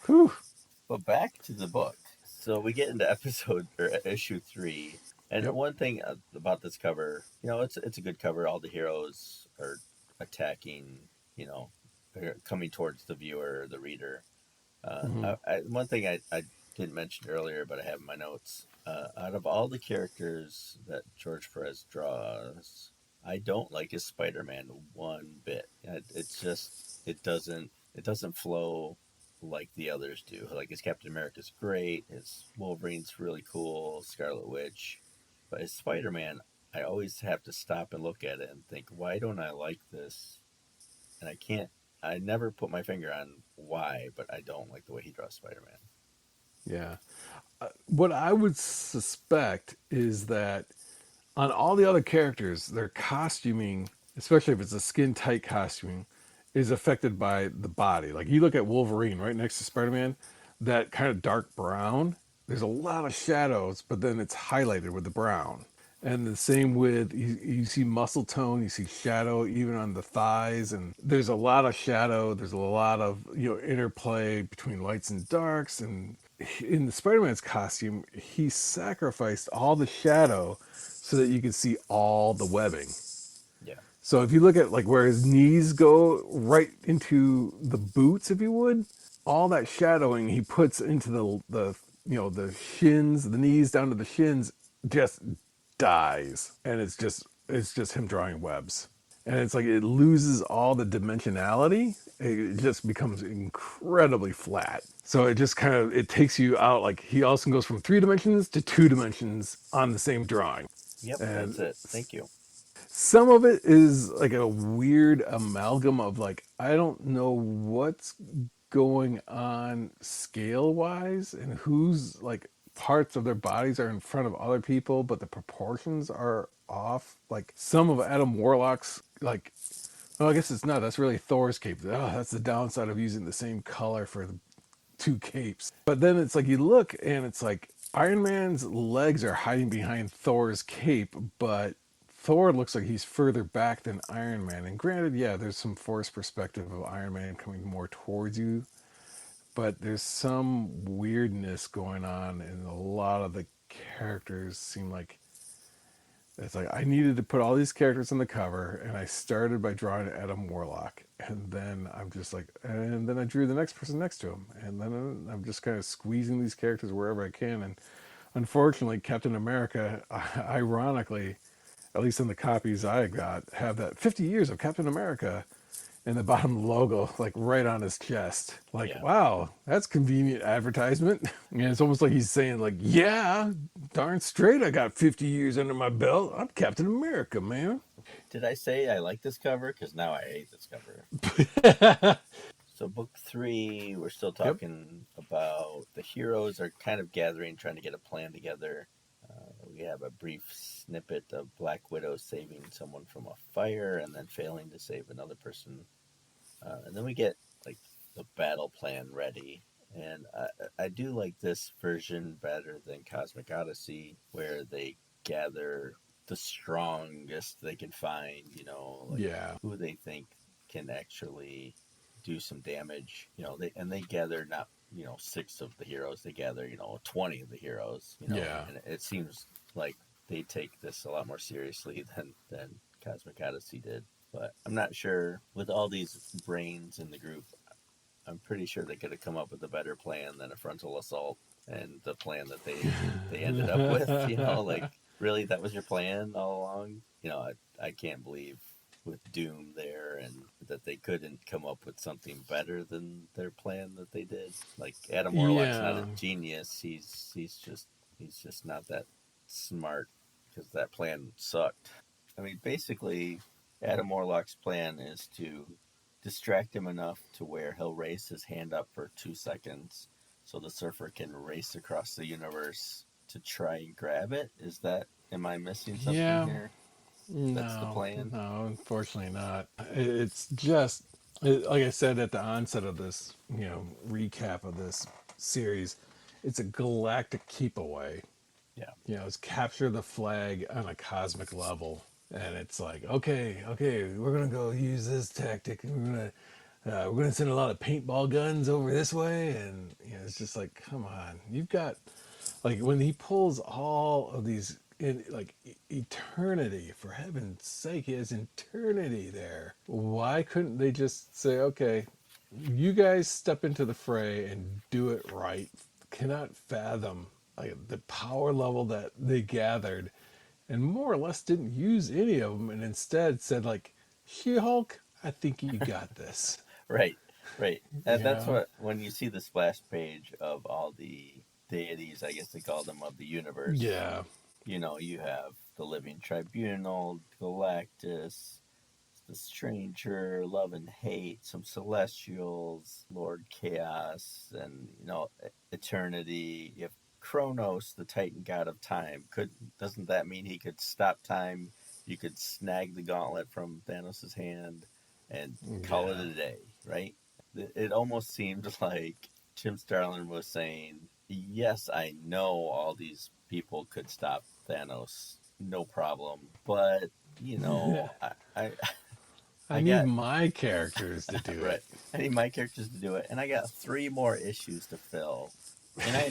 Whew. But back to the book. So we get into issue 3. And Yep. one thing about this cover, it's a good cover. All the heroes are attacking, they're coming towards the viewer, the reader. Mm-hmm. One thing I didn't mention earlier, but I have in my notes. Out of all the characters that George Perez draws, I don't like his Spider-Man one bit. It's just it doesn't flow like the others do. Like his Captain America's great, his Wolverine's really cool, Scarlet Witch, but his Spider-Man, I always have to stop and look at it and think, why don't I like this? And I can't. I never put my finger on why, but I don't like the way he draws Spider-Man. Yeah. What I would suspect is that on all the other characters, their costuming, especially if it's a skin tight costuming, is affected by the body. Like you look at Wolverine right next to Spider-Man, that kind of dark brown, there's a lot of shadows, but then it's highlighted with the brown. And the same with, you see muscle tone, you see shadow even on the thighs, and there's a lot of shadow. There's a lot of interplay between lights and darks. And in the Spider-Man's costume, he sacrificed all the shadow so that you could see all the webbing. Yeah. So if you look at like where his knees go right into the boots, if you would, all that shadowing he puts into the shins, the knees down to the shins, just dies, and it's just him drawing webs. and it's like it loses all the dimensionality. It just becomes incredibly flat. So it just kind of it takes you out. Like he also goes from 3 dimensions to 2 dimensions on the same drawing, Yep, that's and it. Thank you. some of it is like a weird amalgam of like I don't know what's going on scale wise and who's like parts of their bodies are in front of other people, but the proportions are off. Like some of Adam Warlock's like, oh, I guess it's not. That's really Thor's cape. Oh, that's the downside of using the same color for the two capes. But then it's like you look and it's like Iron Man's legs are hiding behind Thor's cape, but Thor looks like he's further back than Iron Man. And granted, yeah, there's some forced perspective of Iron Man coming more towards you, but there's some weirdness going on, and a lot of the characters seem like it's like I needed to put all these characters on the cover, and I started by drawing Adam Warlock, and then I'm just like, and then I drew the next person next to him, and then I'm just kind of squeezing these characters wherever I can, and unfortunately, Captain America, ironically, at least in the copies I got, have that 50 years of Captain America in the bottom logo, like right on his chest. Like, Yeah. wow, that's convenient advertisement. And it's almost like he's saying, like, yeah, darn straight, I got 50 years under my belt. I'm Captain America, man. Did I say I like this cover? Because now I hate this cover. So book 3, we're still Yep. talking about the heroes are kind of gathering, trying to get a plan together. We have a brief snippet of Black Widow saving someone from a fire and then failing to save another person. And then we get like the battle plan ready. And I do like this version better than Cosmic Odyssey, where they gather the strongest they can find, like Yeah. who they think can actually do some damage. They gather not 6 of the heroes, they gather 20 of the heroes. Yeah. And it seems like they take this a lot more seriously than Cosmic Odyssey did. But I'm not sure, with all these brains in the group, I'm pretty sure they could have come up with a better plan than a frontal assault and the plan that they ended up with. Like, really, that was your plan all along? I can't believe with Doom there and that they couldn't come up with something better than their plan that they did. Like, Adam Warlock's not Yeah. a genius. He's just not that smart because that plan sucked. I mean, basically, Adam Warlock's plan is to distract him enough to where he'll raise his hand up for 2 seconds so the surfer can race across the universe to try and grab it. Am I missing something Yeah. here? That's the No, plan? no, unfortunately not. It's just, like I said at the onset of this, recap of this series, it's a galactic keep away. Yeah. It's capture the flag on a cosmic level. And it's like, okay, we're gonna go use this tactic, and we're gonna send a lot of paintball guns over this way, and it's just like, come on, you've got like when he pulls all of these in like eternity, for heaven's sake, he has eternity there. Why couldn't they just say, okay, you guys step into the fray and do it right? Cannot fathom like the power level that they gathered, and more or less didn't use any of them, and instead said like, She-Hulk, I think you got this. Right, right. And You that's know? when you see the splash page of all the deities, I guess they call them, of the universe. Yeah. You have the Living Tribunal, Galactus, the Stranger, Love and Hate, some Celestials, Lord Chaos, and Eternity. You have Kronos, the Titan god of time. Doesn't that mean he could stop time? You could snag the gauntlet from Thanos' hand and call it Yeah. a day, right? It almost seemed like Jim Starlin was saying, yes, I know all these people could stop Thanos, no problem, but I I I need got my characters to do right. it. I need my characters to do it, and I got 3 more issues to fill. And I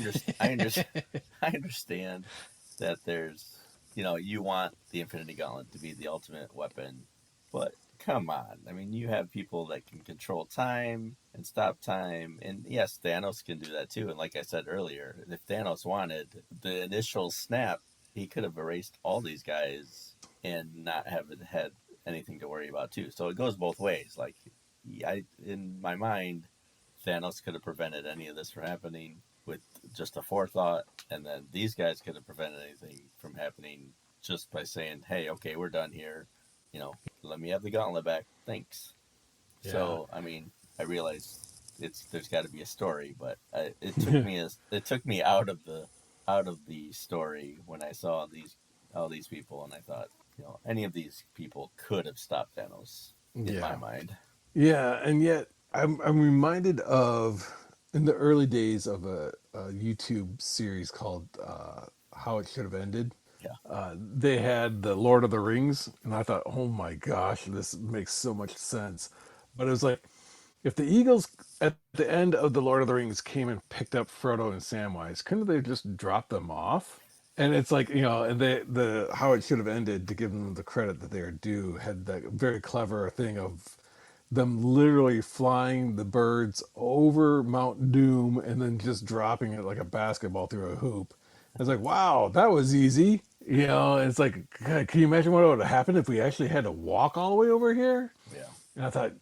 understand that there's you want the Infinity Gauntlet to be the ultimate weapon, but come on. I mean, you have people that can control time and stop time, and yes, Thanos can do that too. And like I said earlier, if Thanos wanted the initial snap, he could have erased all these guys and not have had anything to worry about too. So it goes both ways. Like, in my mind, Thanos could have prevented any of this from happening with just a forethought, and then these guys could have prevented anything from happening just by saying, "Hey, okay, we're done here. Let me have the gauntlet back. Thanks." Yeah. So, I mean, I realize there's got to be a story, but it took me out of the story when I saw all these people, and I thought, any of these people could have stopped Thanos in my mind. Yeah, and yet I'm reminded of in the early days of a YouTube series called How It Should Have Ended. Yeah. They had the Lord of the Rings, and I thought, oh my gosh, this makes so much sense. But it was like, if the Eagles at the end of the Lord of the Rings came and picked up Frodo and Samwise, couldn't they just drop them off? And it's like, and the How It Should Have Ended, to give them the credit that they are due, had that very clever thing of them literally flying the birds over Mount Doom and then just dropping it like a basketball through a hoop. It's like, wow, that was easy. It's like, God, can you imagine what would have happened if we actually had to walk all the way over here? Yeah. And I thought,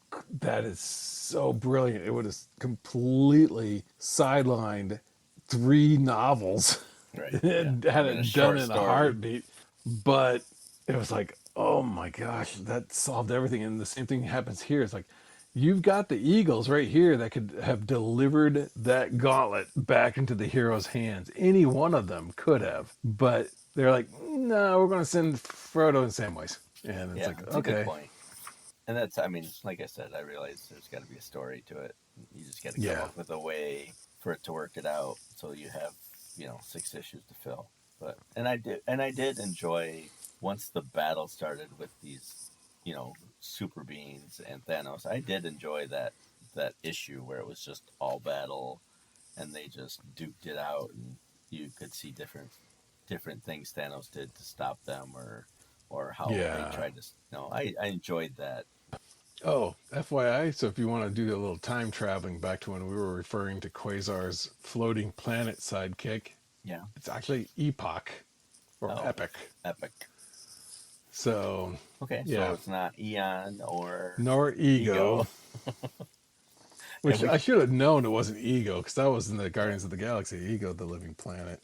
that is so brilliant. It would have completely sidelined 3 novels. Right. Had Yeah. it done in a heartbeat. But it was like, oh my gosh, that solved everything. And the same thing happens here. It's like, you've got the Eagles right here that could have delivered that gauntlet back into the hero's hands. Any one of them could have. But they're like, no, we're going to send Frodo and Samwise. And it's like, that's okay. a good point. And that's, I mean, like I said, I realize there's got to be a story to it. You just got to come up with a way for it to work it out, so you have 6 issues to fill. And I did enjoy, once the battle started with these super beings and Thanos, I did enjoy that issue where it was just all battle and they just duked it out, and you could see different things Thanos did to stop them, or how they tried to. I enjoyed that. Oh, FYI, so if you want to do a little time traveling back to when we were referring to Quasar's floating planet sidekick, Yeah, it's actually Epoch or Epic. Epic. So, okay, so it's not Eon nor Ego. Which I should have known it wasn't Ego, because that was in the Guardians of the Galaxy. Ego, the living planet.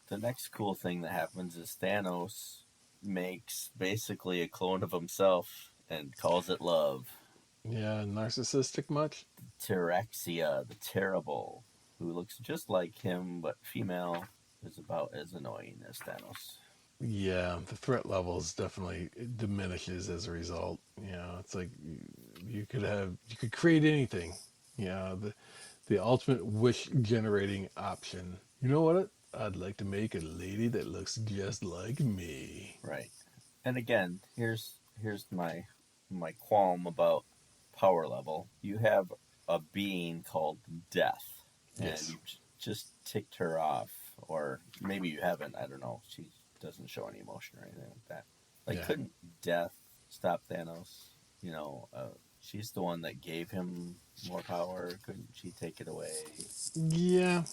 The next cool thing that happens is Thanos makes basically a clone of himself and calls it love. Yeah, narcissistic much? Terexia, the Terrible, who looks just like him but female, is about as annoying as Thanos. Yeah, the threat levels definitely diminishes as a result. It's like you could create anything. The ultimate wish generating option. You know what? I'd like to make a lady that looks just like me. Right. And again, here's my qualm about power level. You have a being called Death, and you just ticked her off, or maybe you haven't. I don't know. She doesn't show any emotion or anything like that. Couldn't Death stop Thanos? She's the one that gave him more power. Couldn't she take it away? Yeah.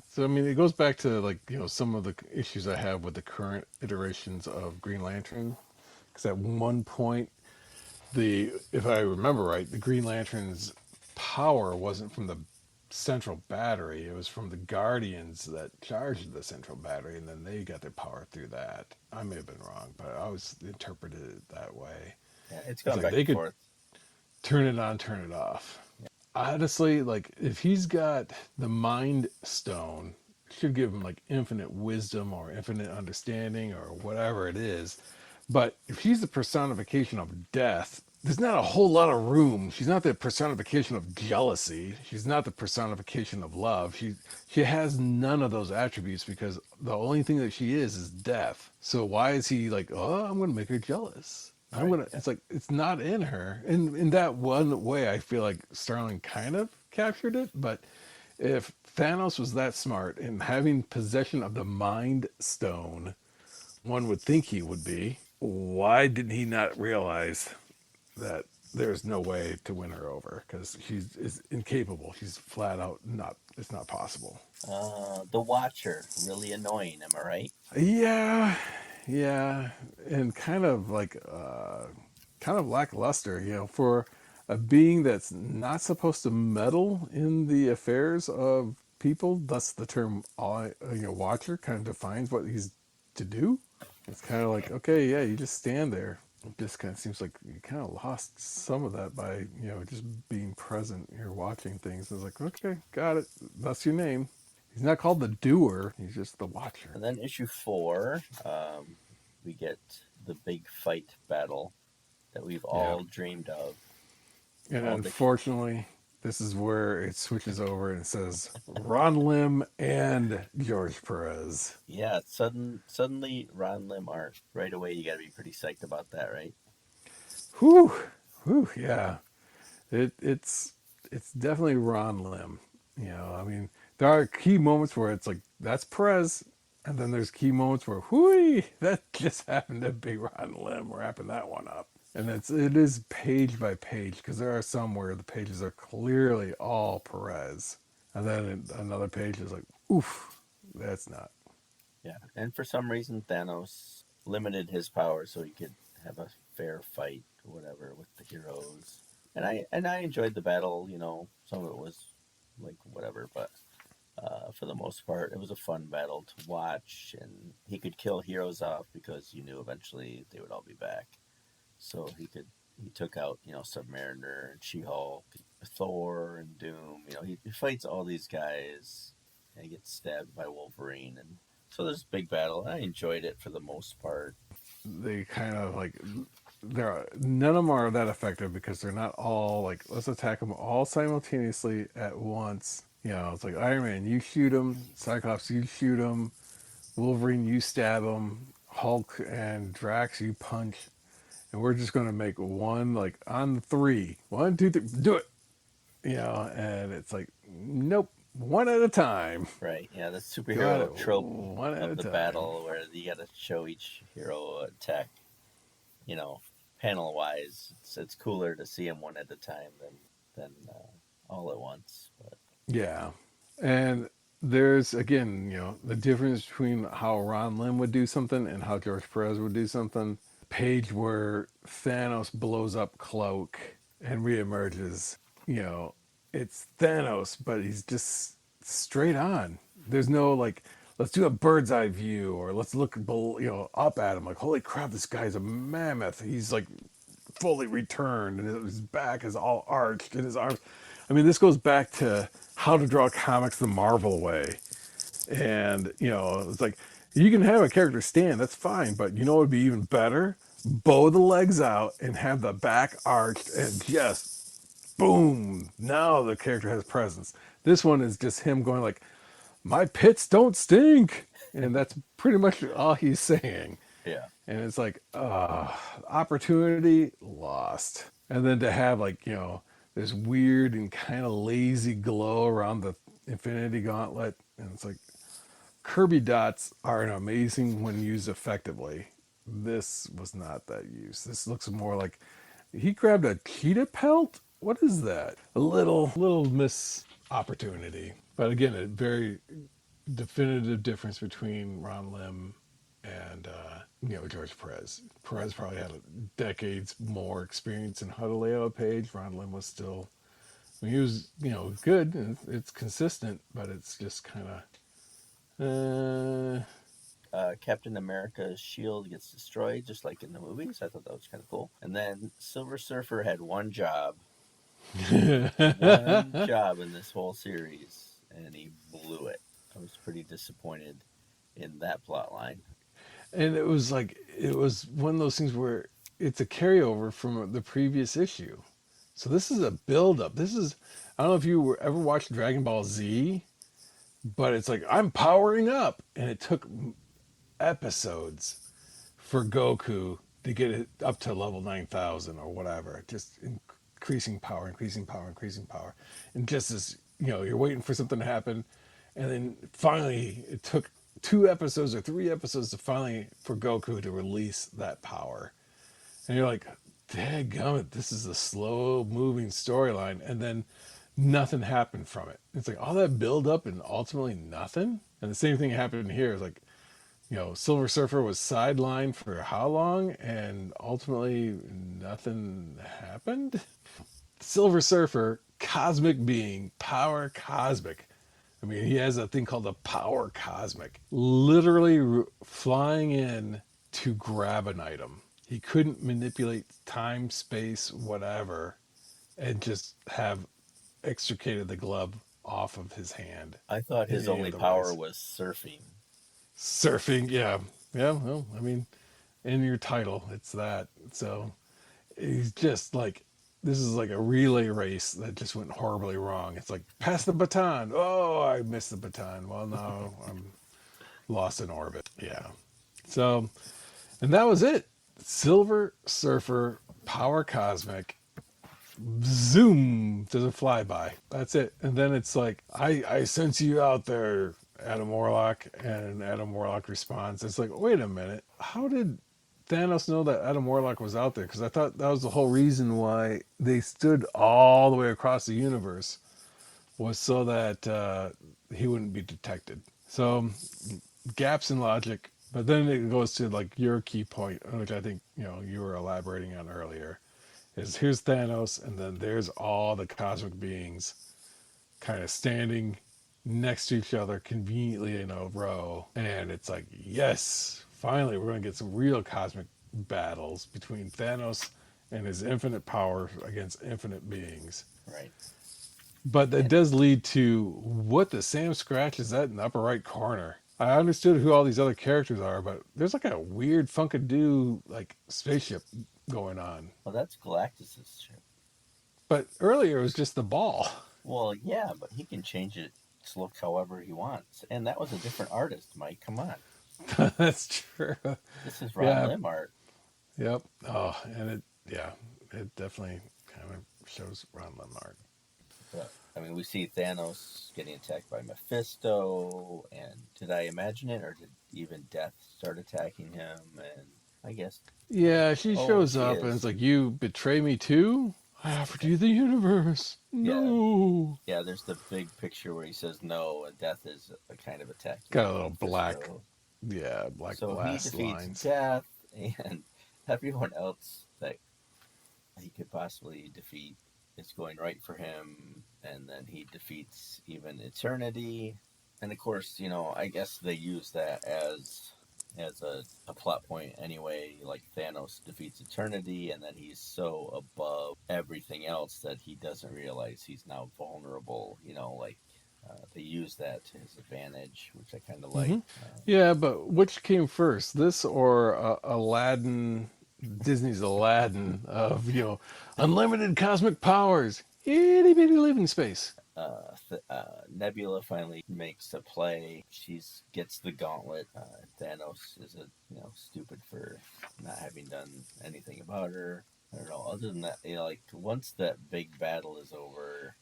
So, I mean, it goes back to, some of the issues I have with the current iterations of Green Lantern. Because at one point, if I remember right, the Green Lantern's power wasn't from the central battery. It was from the Guardians that charged the central battery, and then they got their power through that. I may have been wrong, but I always interpreted it that way. Yeah, it's gone back they and could forth. Turn it on, turn it off. Yeah. Honestly, if he's got the Mind Stone, it should give him infinite wisdom or infinite understanding or whatever it is. But if she's the personification of death, there's not a whole lot of room. She's not the personification of jealousy. She's not the personification of love. She has none of those attributes, because the only thing that she is death. So why is he I'm going to make her jealous? It's it's not in her. In that one way, I feel like Starling kind of captured it. But if Thanos was that smart and having possession of the Mind Stone, one would think he would be, why didn't he not realize that there's no way to win her over? Because is incapable. She's flat out it's not possible. The Watcher, really annoying, am I right? Yeah, and kind of kind of lackluster, for a being that's not supposed to meddle in the affairs of people. Thus, the term watcher kind of defines what he's to do. It's kind of like, okay, yeah, you just stand there. It just kind of seems like you kind of lost some of that by just being present. You're watching things. It's like, okay, got it. That's your name. He's not called the doer. He's just the watcher. And then issue 4, we get the big fight battle that we've all dreamed of. And unfortunately, this is where it switches over and it says Ron Lim and George Pérez. Yeah, suddenly Ron Lim art. Right away, you got to be pretty psyched about that, right? Whew, yeah. It's definitely Ron Lim. I mean, there are key moments where it's like, that's Perez. And then there's key moments where, whooey, that just happened to be Ron Lim wrapping that one up. And it is page by page, because there are some where the pages are clearly all Perez. And then another page is like, oof, that's not. Yeah, and for some reason, Thanos limited his power so he could have a fair fight or whatever with the heroes. And I enjoyed the battle, some of it was like whatever, but for the most part, it was a fun battle to watch, and he could kill heroes off because you knew eventually they would all be back. So he took out, Submariner and She-Hulk, Thor and Doom. He fights all these guys, and he gets stabbed by Wolverine, and so there's a big battle. I enjoyed it for the most part. They kind of like, none of them are that effective because they're not all like, let's attack them all simultaneously at once. It's like Iron Man, you shoot him. Cyclops, you shoot him. Wolverine, you stab him. Hulk and Drax, you punch. And we're just going to make one, like, on 3. 1, 2, 3, do it. And it's like, nope, one at a time. Right, yeah, the superhero trope of the battle where you got to show each hero attack, panel-wise. It's cooler to see them one at a time than all at once. But. Yeah. And there's, again, the difference between how Ron Lim would do something and how George Perez would do something. Page where Thanos blows up Cloak and reemerges. It's Thanos, but he's just straight on. There's no like, let's do a bird's eye view or let's look up at him. Like, holy crap, this guy's a mammoth. He's like fully returned and his back is all arched and his arms. I mean, this goes back to how to draw comics the Marvel way. And, it's like, you can have a character stand, that's fine, but what would be even better? Bow the legs out and have the back arched and just, boom, now the character has presence. This one is just him going like, my pits don't stink. And that's pretty much all he's saying. Yeah. And it's like, opportunity lost. And then to have like, this weird and kind of lazy glow around the Infinity Gauntlet. And it's like, Kirby dots are amazing when used effectively. This was not that use. This looks more like he grabbed a cheetah pelt. What is that? A little miss opportunity. But again, a very definitive difference between Ron Lim and George Pérez. Pérez probably had decades more experience in how to lay out a page. Ron Lim was still, he was good and it's consistent, but it's just kind of. Captain America's shield gets destroyed, just like in the movies. I thought that was kind of cool. And then Silver Surfer had one job. One job in this whole series, and he blew it. I was pretty disappointed in that plot line. And it was one of those things where it's a carryover from the previous issue. So this is a build-up. I don't know if you ever watched Dragon Ball Z, but it's like, I'm powering up. And it took episodes for Goku to get it up to level 9,000 or whatever. Just increasing power. And just as, you're waiting for something to happen. And then finally, it took 2 episodes or 3 episodes for Goku to release that power. And you're like, dadgummit, this is a slow-moving storyline. And then nothing happened from it. It's like all that build up and ultimately nothing. And the same thing happened here. It's like Silver Surfer was sidelined for how long, and ultimately nothing happened. Silver Surfer, cosmic being, power cosmic. I mean, he has a thing called the power cosmic, literally flying in to grab an item. He couldn't manipulate time, space, whatever, and just have extricated the glove off of his hand I thought in his any only other power ways. was surfing. Surfing, yeah. Yeah, well, I mean, in your title, it's that. So he's just like, this is like a relay race that just went horribly wrong. It's like, pass the baton. Oh, I missed the baton. Well, no, I'm lost in orbit. Yeah. So, and that was it. Silver Surfer, Power Cosmic, zoom to the flyby. That's it. And then it's like, I sense you out there, Adam Warlock. And Adam Warlock responds. It's like, wait a minute. How did Thanos know that Adam Warlock was out there? Because I thought that was the whole reason why they stood all the way across the universe, was so that he wouldn't be detected. So gaps in logic. But then it goes to like your key point, which I think you were elaborating on earlier, is here's Thanos, and then there's all the cosmic beings kind of standing next to each other conveniently in a row. And it's like, yes, finally, we're going to get some real cosmic battles between Thanos and his infinite power against infinite beings. Right. But that And does lead to what the Sam Scratch is that in the upper right corner. I understood who all these other characters are, but there's like a weird Funkadoo like spaceship going on. well, that's Galactus's ship. But earlier it was just the ball. Well, yeah, but he can change it to look however he wants. And that was a different artist, Mike. Come on. That's true. This is Ron Yeah. Lim art. Yep. Oh, and it definitely kind of shows Ron Lemart. But, I mean, we see Thanos getting attacked by Mephisto. And did I imagine it? Or did even Death start attacking him? And I guess. Yeah, she Oh, shows she up and it's is. like, you betray me too? I offered Okay. you the universe. Yeah. No. Yeah, there's the big picture where he says no, and Death is a kind of attacking Got a little black, Mephisto. black So he blast defeats lines. Death and everyone else that he could possibly defeat is going right for him, and then he defeats even Eternity. And of course, I guess they use that as a plot point anyway. Like Thanos defeats Eternity, and then he's so above everything else that he doesn't realize he's now vulnerable. They use that to his advantage, which I kind of like. Hmm. Yeah, but which came first, this or Aladdin, Disney's Aladdin of, unlimited cosmic powers, itty bitty living space? Nebula finally makes a play. She gets the gauntlet. Thanos is stupid for not having done anything about her. I don't know. Other than that, like once that big battle is over,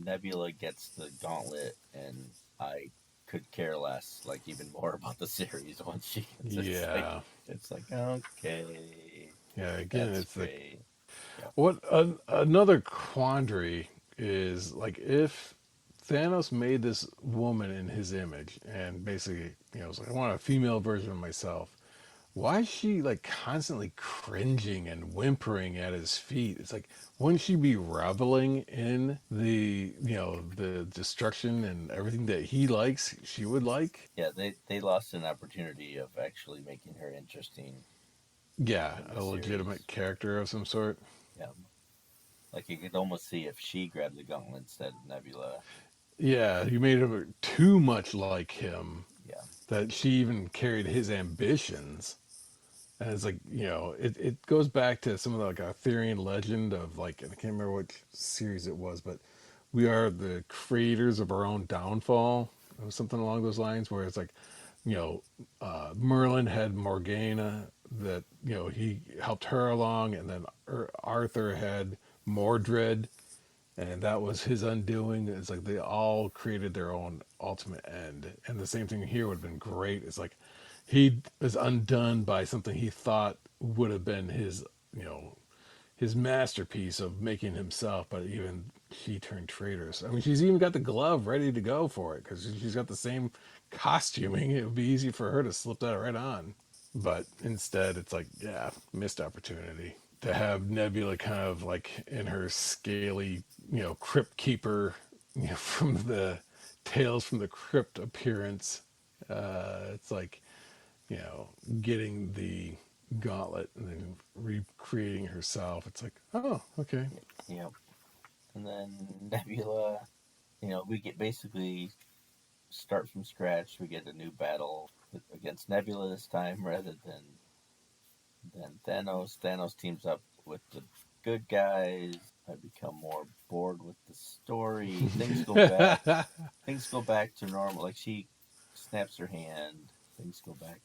Nebula gets the gauntlet, and I could care less, like even more about the series once she gets it. Yeah. It's like okay, Yeah, again, that's it's like, great. Yep. another quandary is like, if Thanos made this woman in his image and basically, was like, I want a female version of myself. Why is she like constantly cringing and whimpering at his feet? It's like, wouldn't she be reveling in the destruction and everything that he likes, she would like? Yeah, they lost an opportunity of actually making her interesting Yeah, in the a legitimate series. character of some sort. Yeah, like you could almost see if she grabbed the gauntlet instead of Nebula. Yeah, you made him too much like him Yeah, that she even carried his ambitions. And it's like, it goes back to some of the like Arthurian legend of like, and I can't remember what series it was, but we are the creators of our own downfall, or something along those lines, where it's like, Merlin had Morgana that, he helped her along, and then Arthur had Mordred, and that was his undoing. It's like they all created their own ultimate end, and the same thing here would have been great. It's like he was undone by something he thought would have been his, his masterpiece of making himself, but even she turned traitorous. I mean, she's even got the glove ready to go for it because she's got the same costuming. It would be easy for her to slip that right on. But instead, it's like, yeah, missed opportunity to have Nebula kind of like in her scaly, crypt keeper, from the Tales from the Crypt appearance. It's like, you know, getting the gauntlet and then recreating herself. It's like, oh, okay. Yep. And then Nebula, we get basically start from scratch. We get a new battle against Nebula this time rather than Thanos. Thanos teams up with the good guys. I become more bored with the story. Things go back. Things go back to normal. Like she snaps her hand. Things go back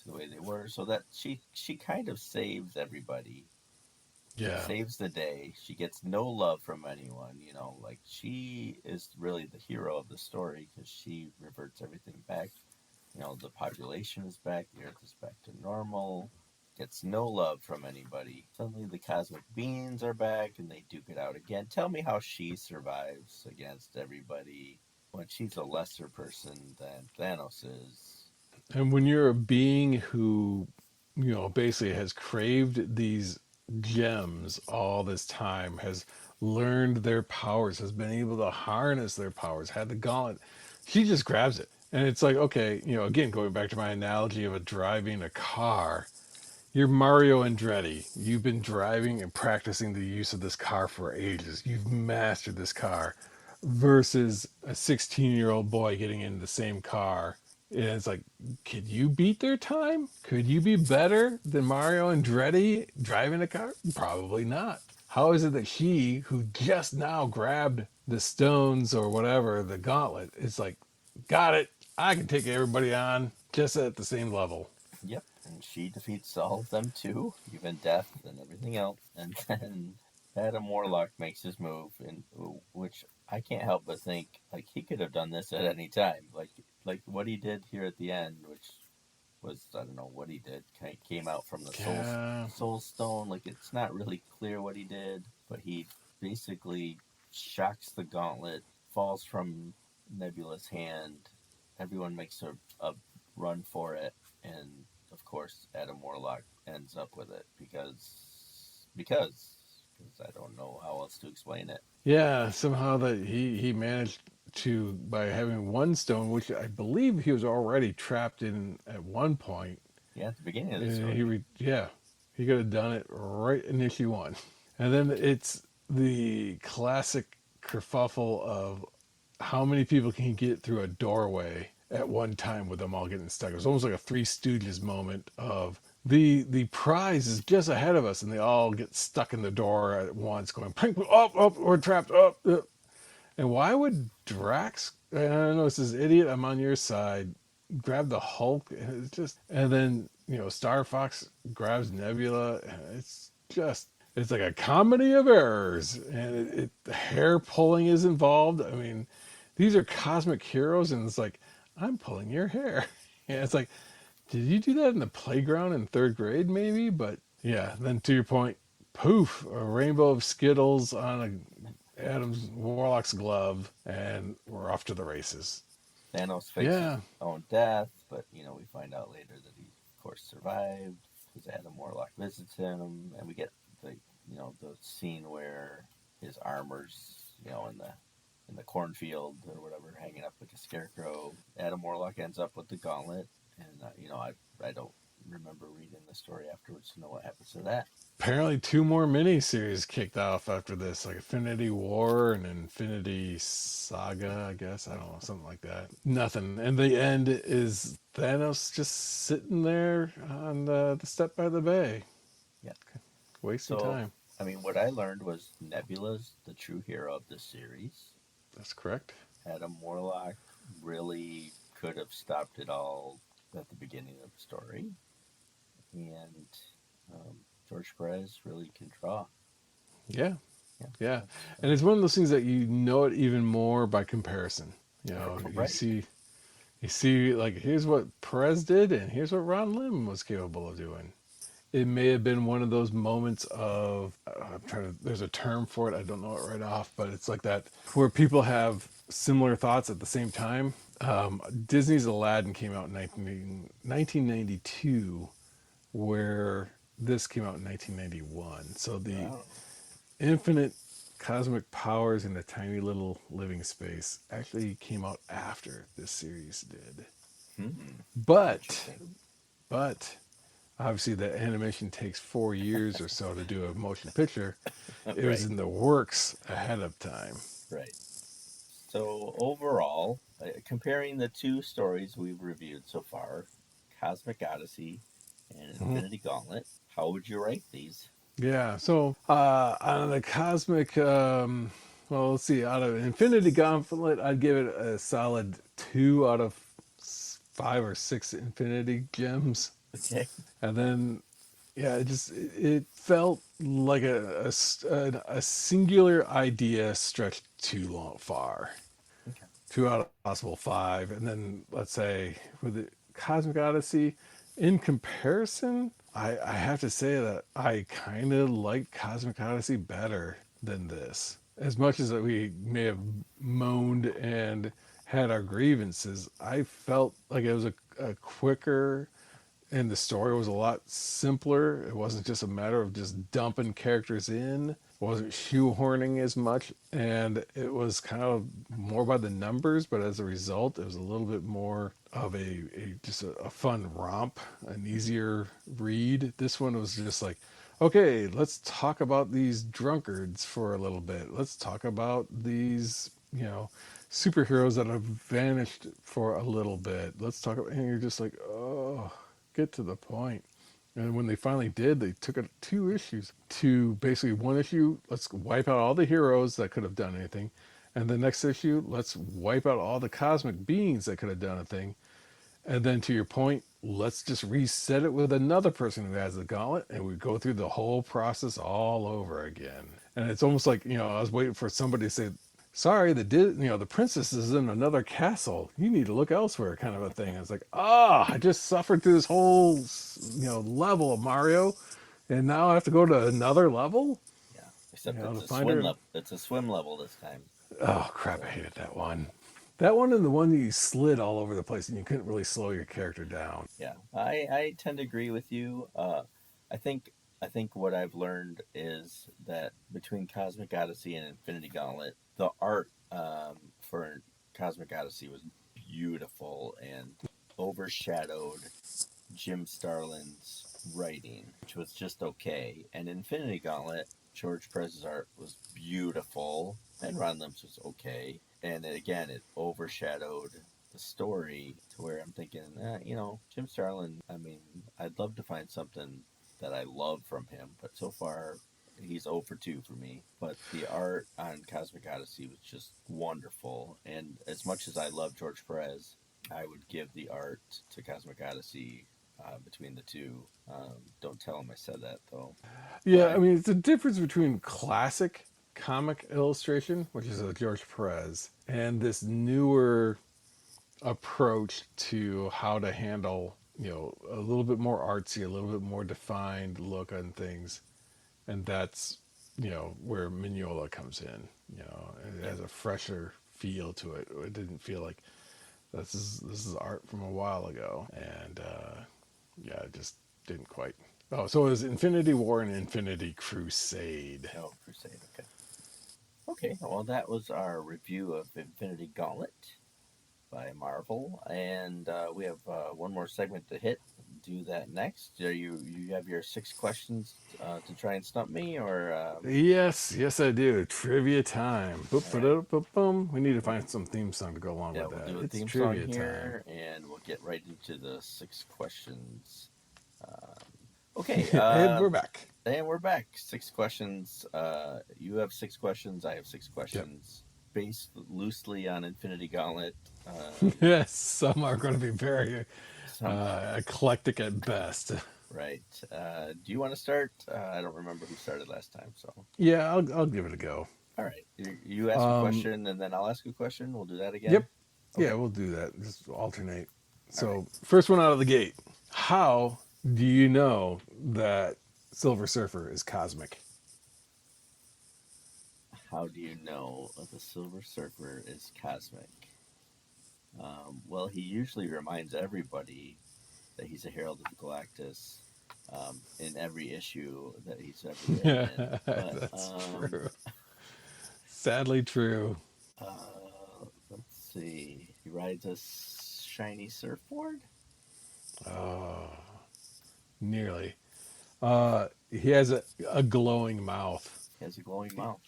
to the way they were. So that she kind of saves everybody. Yeah. Saves the day. She gets no love from anyone. Like she is really the hero of the story because she reverts everything back. The population is back. The Earth is back to normal. Gets no love from anybody. Suddenly the cosmic beings are back and they duke it out again. Tell me how she survives against everybody when she's a lesser person than Thanos is. And when you're a being who, basically has craved these gems all this time, has learned their powers, has been able to harness their powers, had the gauntlet, she just grabs it. And it's like, okay, again, going back to my analogy of driving a car, you're Mario Andretti. You've been driving and practicing the use of this car for ages. You've mastered this car versus a 16-year-old boy getting in the same car. And it's like, could you beat their time? Could you be better than Mario Andretti driving a car? Probably not. How is it that she, who just now grabbed the stones or whatever, the gauntlet, is like, got it. I can take everybody on just at the same level. Yep, and she defeats all of them too, even Death and everything else. And then Adam Warlock makes his move, and which I can't help but think like he could have done this at any time, like what he did here at the end, which was I don't know what he did. Kind of came out from the soul stone. Like it's not really clear what he did, but he basically shocks the gauntlet, falls from Nebula's hand. Everyone makes a run for it, and of course Adam Warlock ends up with it because I don't know how else to explain it. Yeah, somehow that he managed to, by having one stone, which I believe he was already trapped in at one point. Yeah, at the beginning of the story. He could have done it right in issue one. And then it's the classic kerfuffle of how many people can you get through a doorway at one time with them all getting stuck. It was almost like a Three Stooges moment of the prize is just ahead of us, and they all get stuck in the door at once, going, up, we're trapped, up. And why would Drax, I don't know, it's this idiot, I'm on your side, grab the Hulk, and it's just, and then, Star Fox grabs Nebula, and it's like a comedy of errors, and hair pulling is involved. I mean, these are cosmic heroes, and it's like, I'm pulling your hair. And it's like, did you do that in the playground in third grade, maybe? But yeah, then to your point, poof, a rainbow of Skittles on Adam's Warlock's glove, and we're off to the races. Thanos fakes his own death, but we find out later that he, of course, survived because Adam Warlock visits him, and we get the scene where his armor's in the cornfield or whatever, hanging up like a scarecrow. Adam Warlock ends up with the gauntlet, and I don't remember reading the story afterwards to know what happens to that. Apparently 2 more miniseries kicked off after this, like Infinity War and Infinity Saga, I guess. I don't know, something like that. Nothing. And the end is Thanos just sitting there on the step by the bay. Yeah. Wasting time. I mean, what I learned was Nebula's the true hero of this series. That's correct. Adam Warlock really could have stopped it all at the beginning of the story. And George Pérez really can draw. Yeah. And it's one of those things that you know it even more by comparison. Right. You see like, here's what Perez did, and here's what Ron Lim was capable of doing. it may have been one of those moments of there's a term for it, I don't know it right off, but it's like that where people have similar thoughts at the same time. Disney's Aladdin came out in 1992, where this came out in 1991. So the Wow. infinite cosmic powers in a tiny little living space actually came out after this series did. Hmm. But, Interesting. but obviously the animation takes 4 years or so to do a motion picture. It was Right. in the works ahead of time. Right. So overall, comparing the two stories we've reviewed so far, Cosmic Odyssey and Mhm. Infinity Gauntlet, how would you rate these? Yeah. So on the cosmic, well, let's see. Out of Infinity Gauntlet, I'd give it a solid 2 out of 5 or 6 Infinity Gems, Okay. and then yeah, it felt like a singular idea stretched too long far. Okay. 2 out of possible 5, and then let's say with the Cosmic Odyssey, in comparison, I have to say that I kind of like Cosmic Odyssey better than this. As much as we may have moaned and had our grievances, I felt like it was a quicker, and the story was a lot simpler. It wasn't just a matter of just dumping characters in. It wasn't shoehorning as much, and it was kind of more by the numbers. But as a result, it was a little bit more of a fun romp, an easier read. This one was just like, okay, let's talk about these drunkards for a little bit. Let's talk about these, superheroes that have vanished for a little bit. Let's talk about, and you're just like, oh, get to the point. And when they finally did, they took it 2 issues to basically one issue, let's wipe out all the heroes that could have done anything. And the next issue, let's wipe out all the cosmic beings that could have done a thing. And then to your point, let's just reset it with another person who has the gauntlet, and we go through the whole process all over again. And it's almost like, I was waiting for somebody to say, sorry, the princess is in another castle. You need to look elsewhere, kind of a thing. It's like, I just suffered through this whole, level of Mario, and now I have to go to another level, Yeah. Except to it's a find swim her. level. It's a swim level this time. Oh crap! I So hated that one. That one and the one that you slid all over the place, and you couldn't really slow your character down. yeah, I tend to agree with you. I think I think what I've learned is that between Cosmic Odyssey and Infinity Gauntlet, the art for Cosmic Odyssey was beautiful and overshadowed Jim Starlin's writing, which was just okay. And Infinity Gauntlet, George Pérez's art was beautiful, and Ron Lim's was okay. And again, it overshadowed the story to where I'm thinking, Jim Starlin. I mean, I'd love to find something that I love from him, but so far he's 0 for 2 for me. But the art on Cosmic Odyssey was just wonderful, and as much as I love George Perez, I would give the art to Cosmic Odyssey between the two. Don't tell him I said that though. Yeah, I But mean, it's the difference between classic comic illustration, which is a George Perez, and this newer approach to how to handle, a little bit more artsy, a little bit more defined look on things. And that's, where Mignola comes in. It yeah, has a fresher feel to it. It didn't feel like this is art from a while ago. And yeah, it just didn't quite. Oh, so it was Infinity War and Infinity Crusade. no Crusade. Okay, okay. Well, that was our review of Infinity Gauntlet by Marvel, and we have one more segment to hit. Do that next. Are you have your 6 questions to try and stump me, or Yes, I do. Trivia time. Boop, all right? ba-da, boop, boom. We need to find some theme song to go along Yeah, with we'll that. do a It's theme song trivia time. here, and we'll get right into the 6 questions. Okay, And we're back. and we're back. 6 questions. You have 6 questions. I have six Yep. questions, based loosely on Infinity Gauntlet. Yes, some are going to be very Some eclectic at best. right. Do you want to start? I don't remember who started last time, so Yeah, I'll give it a go. all right. You ask a Um, question, and then I'll ask a question. We'll do that again. yep. Okay. Yeah, we'll do that. Just alternate. All right. So, first one out of the gate. How Do you know that Silver Surfer is cosmic? How do you know the Silver Surfer is cosmic? Well, he usually reminds everybody that he's a Herald of Galactus in every issue that he's ever been in. But That's true. Sadly true. let's see. He rides a shiny surfboard? Oh, nearly. He has a glowing mouth. He has a glowing mouth.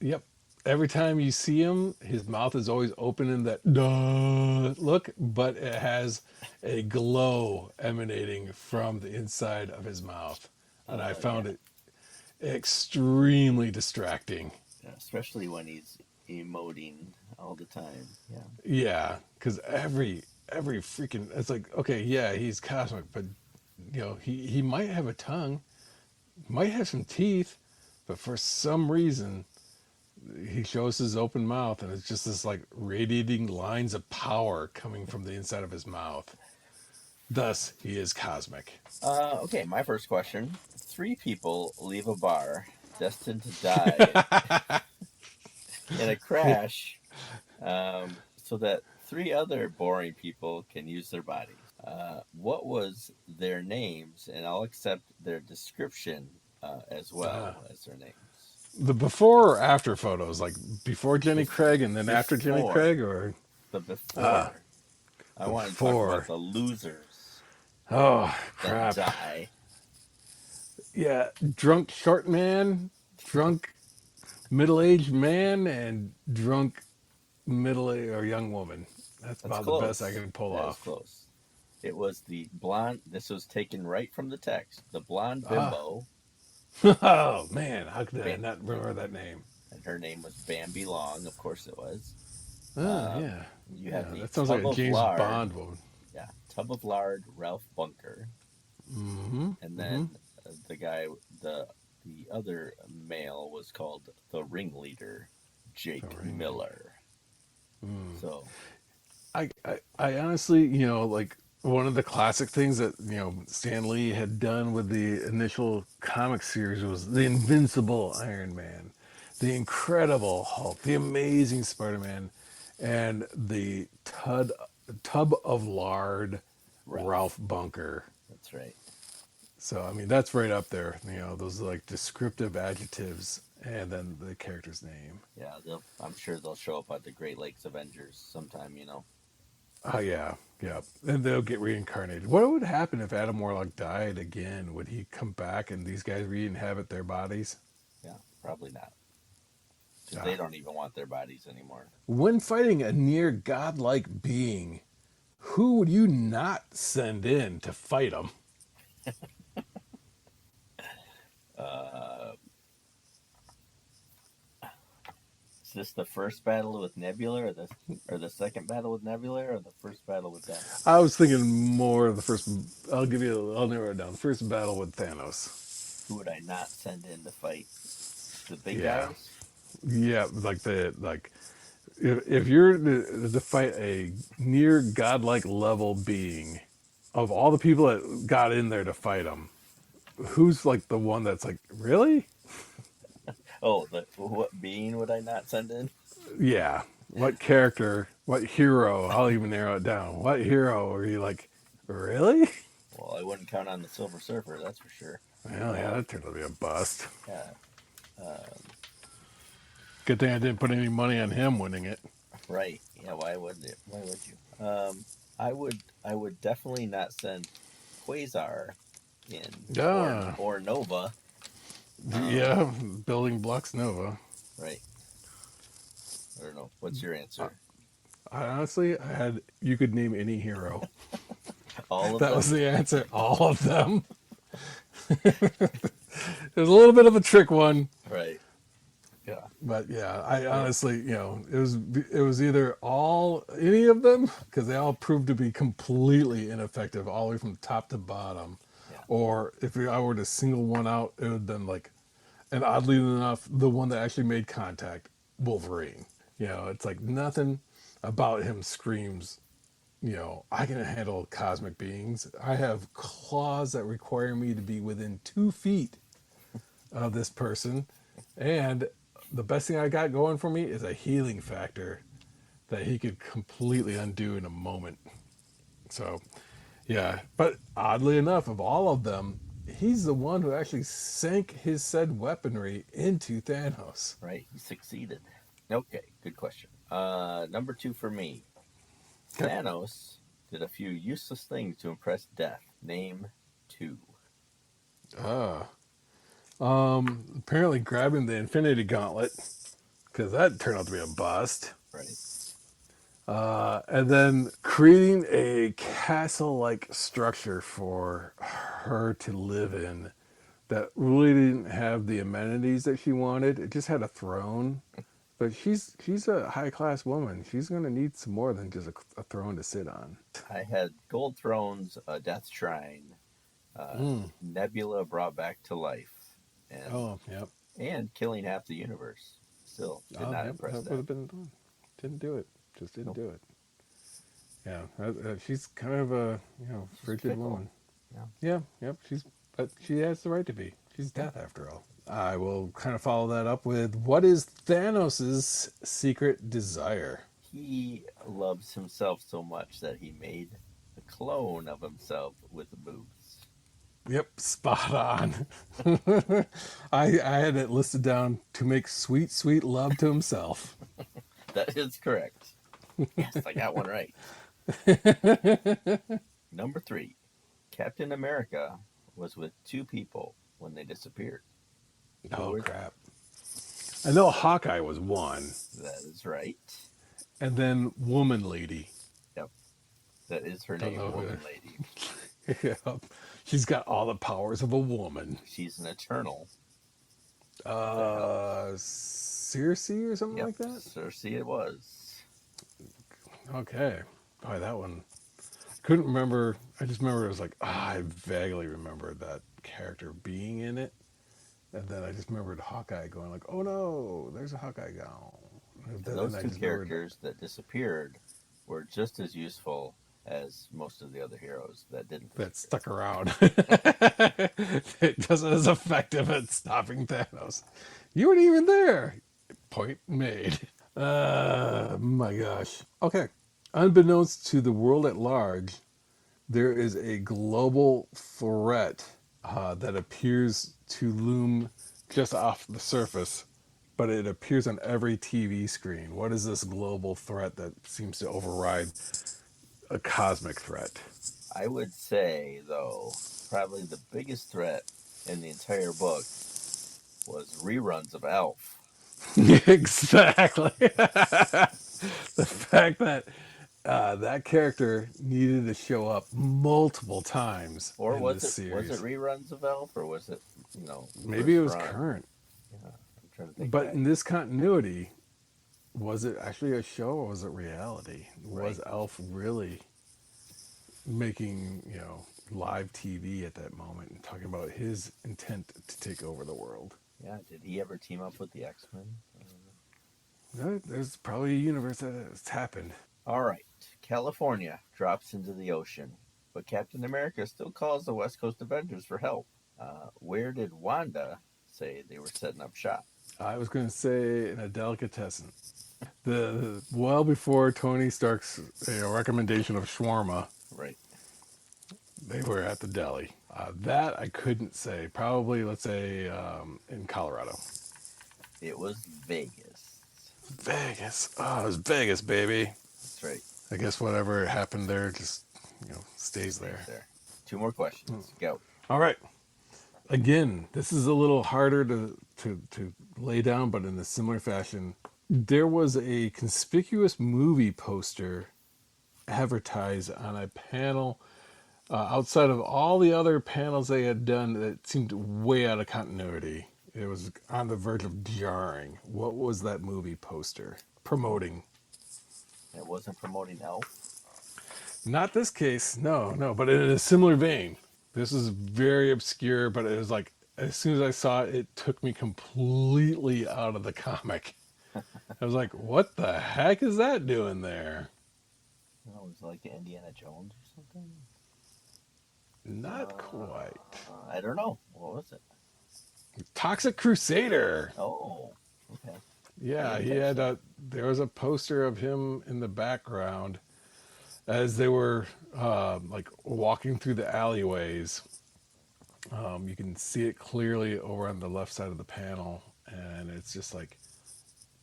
Yep. Every time you see him, his mouth is always open in that duh look, but it has a glow emanating from the inside of his mouth. And I found Yeah. it extremely distracting. Yeah, especially when he's emoting all the time. Yeah. Yeah, because every freaking it's like, okay, yeah, he's cosmic, but he might have a tongue, might have some teeth, but for some reason he shows his open mouth and it's just this like radiating lines of power coming from the inside of his mouth. Thus, he is cosmic. Okay, my first question. Three people leave a bar destined to die in a crash so that three other boring people can use their bodies. What was their names? And I'll accept their description as well as their names. The before or after photos, like before Jenny Craig and then after Jenny Before. Craig, or The before. I want to talk before. about the losers Oh that crap! die. Yeah, drunk short man, drunk middle-aged man, and drunk middle or young woman. That's about close. the best I can pull That off. is close. It was the blonde. This was taken right from the text. The blonde bimbo. Oh man, how could I not remember that name? And her name was Bambi Long. Of course it was. Yeah. You have the that sounds tub like a of James lard. Bond woman. Yeah, tub of lard, Ralph Bunker. Mm-hmm. And then the guy, the other male was called the ringleader, Jake Miller. So, I honestly, like one of the classic things that Stan Lee had done with the initial comic series was the Invincible Iron Man, the Incredible Hulk, the Amazing Spider-Man, and the tub of lard Ralph Bunker. That's right. So I mean that's right up there. Those like descriptive adjectives and then the character's name. Yeah, I'm sure they'll show up at the Great Lakes Avengers sometime. Oh yeah, yeah, and they'll get reincarnated. What would happen if Adam Warlock died again? Would he come back and these guys re-inhabit their bodies? Yeah, probably not. Because they don't even want their bodies anymore. When fighting a near godlike being, who would you not send in to fight him? Is this the first battle with Nebula, or the second battle with Nebula, or the first battle with Thanos? I was thinking more of the first. I'll narrow it down. The first battle with Thanos. Who would I not send in to fight? The big guys? Yeah, if you're to fight a near godlike level being, of all the people that got in there to fight him, who's like the one that's like, really? Oh, what being would I not send in? Yeah. What character, what hero, I'll even narrow it down. What hero are you like, really? Well, I wouldn't count on the Silver Surfer, that's for sure. Well, yeah, that turned out to be a bust. Yeah. Good thing I didn't put any money on him winning it. Right. Yeah, why would you? I would definitely not send Quasar in or Nova. Yeah, building blocks Nova. Right. I don't know. What's your answer? Honestly, you could name any hero. All of that them? was the answer. All of them. It was a little bit of a trick one. Right. Yeah. But yeah, I honestly, it was either any of them, because they all proved to be completely ineffective all the way from top to bottom. Yeah. Or if I were to single one out, it would have been like, and oddly enough, the one that actually made contact, Wolverine. It's like nothing about him screams I can handle cosmic beings. I have claws that require me to be within 2 feet of this person. And the best thing I got going for me is a healing factor that he could completely undo in a moment. So, yeah. But oddly enough, of all of them, he's the one who actually sank his said weaponry into Thanos. Right. He succeeded. Okay. Good question. Number 2 for me. Okay. Thanos did a few useless things to impress Death. Name 2. Apparently grabbing the Infinity Gauntlet, because that turned out to be a bust. Right. And then creating a castle-like structure for her to live in that really didn't have the amenities that she wanted. It just had a throne. But she's a high-class woman. She's going to need some more than just a throne to sit on. I had gold thrones, a death shrine, Nebula brought back to life, and Oh, yep. and killing half the universe. Still did not Yep, impress that would them. have been done. Didn't do it. Just didn't Nope. do it. Yeah, she's kind of a She's frigid fickle. woman. Yeah. Yeah, yep. But she has the right to be. She's death after all. I will kind of follow that up with what is Thanos's secret desire? He loves himself so much that he made a clone of himself with boobs. Yep, spot on. I had it listed down to make sweet, sweet love to himself. That is correct. Yes, I got one right. Number 3. Captain America was with 2 people when they disappeared. Oh, crap. I know Hawkeye was one. That is right. And then Woman Lady. Yep. That is her Don't name, know who Woman that- Lady. Yep. She's got all the powers of a woman. She's an Eternal. Circe or something Yep. like that? Cersei it was. Okay. Boy, that one. Couldn't remember. I just remember it was like, I vaguely remember that character being in it. And then I just remembered Hawkeye going like, oh no, there's a Hawkeye gone. And those 2 characters that disappeared were just as useful as most of the other heroes that didn't. That stuck around. Just as effective at stopping Thanos. You weren't even there. Point made. My gosh. Okay. Unbeknownst to the world at large, there is a global threat that appears to loom just off the surface, but it appears on every TV screen. What is this global threat that seems to override a cosmic threat? I would say, though, probably the biggest threat in the entire book was reruns of Elf. Exactly. The fact that that character needed to show up multiple times Or in was this it series. was it reruns of Elf, or was it Maybe it was first run? current. Yeah, I'm trying to think. But back. in this continuity, was it actually a show or was it reality? Right. Was Elf really making live TV at that moment and talking about his intent to take over the world? Yeah, did he ever team up with the X-Men? There's probably a universe that has happened. All right, California drops into the ocean, but Captain America still calls the West Coast Avengers for help. Where did Wanda say they were setting up shop? I was going to say in a delicatessen. Well before Tony Stark's recommendation of shawarma, Right. they were at the deli. That I couldn't say. Probably, let's say, in Colorado. It was Vegas. Vegas. Oh, it was Vegas, baby. That's right. I guess whatever happened there just, stays there. 2 more questions. Go. All right. Again, this is a little harder to lay down, but in a similar fashion. There was a conspicuous movie poster advertised on a panel outside of all the other panels they had done that seemed way out of continuity. It was on the verge of jarring. What was that movie poster promoting? It wasn't promoting Elf. Not this case, no, but in a similar vein. This is very obscure, but it was like, as soon as I saw it, it took me completely out of the comic. I was like, what the heck is that doing there? Oh, it was like Indiana Jones or something. Not quite. I don't know. What was it? Toxic Crusader. Oh, okay. I Yeah, didn't he catch had that. there was a poster of him in the background as they were like walking through the alleyways. You can see it clearly over on the left side of the panel, and it's just like,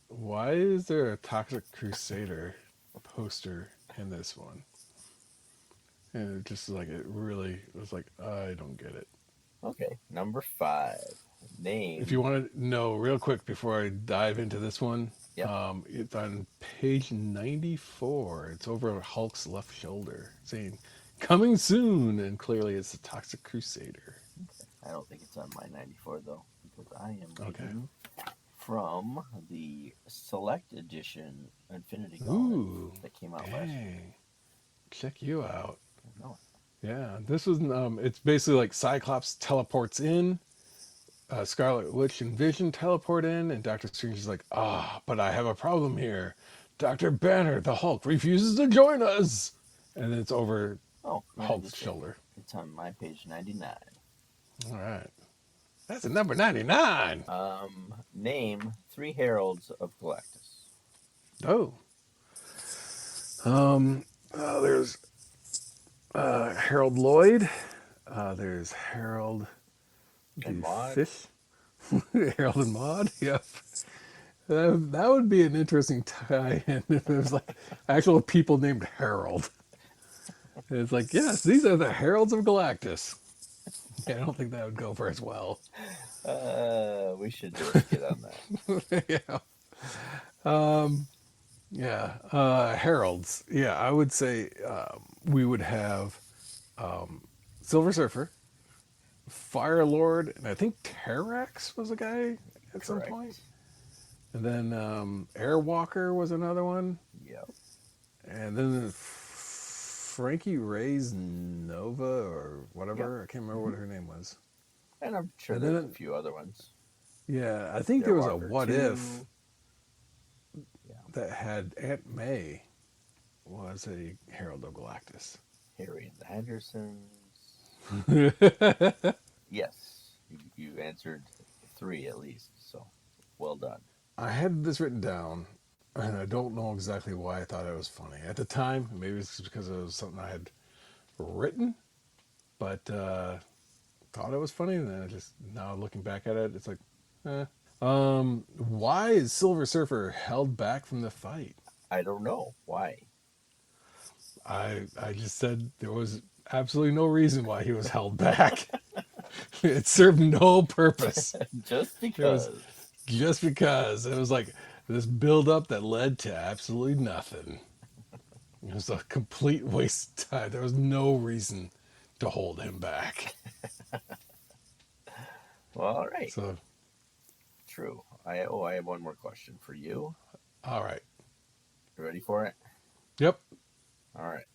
why is there a Toxic Crusader poster in this one? And it just like it really was like, I don't get it. Okay, number 5. If Name. you want to know real quick before I dive into this one, Yep. it's on page 94. It's over Hulk's left shoulder saying, coming soon. And clearly it's the Toxic Crusader. I don't think it's on my 94 though, because I am Okay. reading from the Select Edition Infinity Gauntlet Ooh, that came out last year. dang. Check you out. No. Yeah, this was, it's basically like Cyclops teleports in, Scarlet Witch and Vision teleport in, and Doctor Strange is like, but I have a problem here. Dr. Banner, the Hulk, refuses to join us. And then it's over Oh, Hulk's shoulder. It's on my page 99. All right. That's a number 99. Name 3 heralds of Galactus. Oh. There's Harold Lloyd. There's Harold And the Maud. Fish. Harold and Maud. Yep. That would be an interesting tie-in if there was like actual people named Harold. And it's like, yes, these are the heralds of Galactus. Yeah, I don't think that would go very well. We should do a skit on that. Yeah. Heralds. Yeah, I would say we would have Silver Surfer, Fire Lord, and I think Terrax was a guy at some Correct. point. And then Airwalker was another one. Yep. And then Frankie Reyes Nova or whatever. Yep. I can't remember what her name was. And I'm sure And there's then a few other ones. Yeah, I think there was a Walker What 2. If Yeah. that had Aunt May was a Herald of Galactus. Harry and the Hendersons. Yes, you answered 3 at least, so well done. I had this written down, and I don't know exactly why I thought it was funny. At the time, maybe it's because it was something I had written, but thought it was funny, and then I just, now looking back at it, it's like, why is Silver Surfer held back from the fight? I don't know why. I just said there was absolutely no reason why he was held back. It served no purpose. Just because. Just because. It was like this build up that led to absolutely nothing. It was a complete waste of time. There was no reason to hold him back. Well, all right. So, True. I have one more question for you. all right. You ready for it? Yep. All right.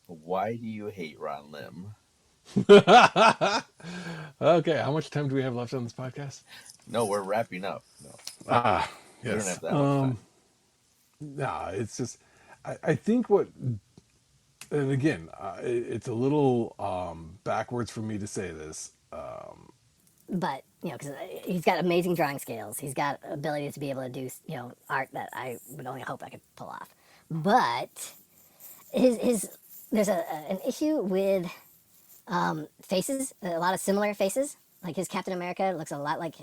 Why do you hate Ron Lim? Okay, how much time do we have left on this podcast? No, we're wrapping up. No, Yes. we don't have that much time. Nah, it's just, I think what, and again, it's a little backwards for me to say this. But, because he's got amazing drawing skills. He's got ability to be able to do, art that I would only hope I could pull off. But there's an issue with faces, a lot of similar faces. Like his Captain America looks a lot like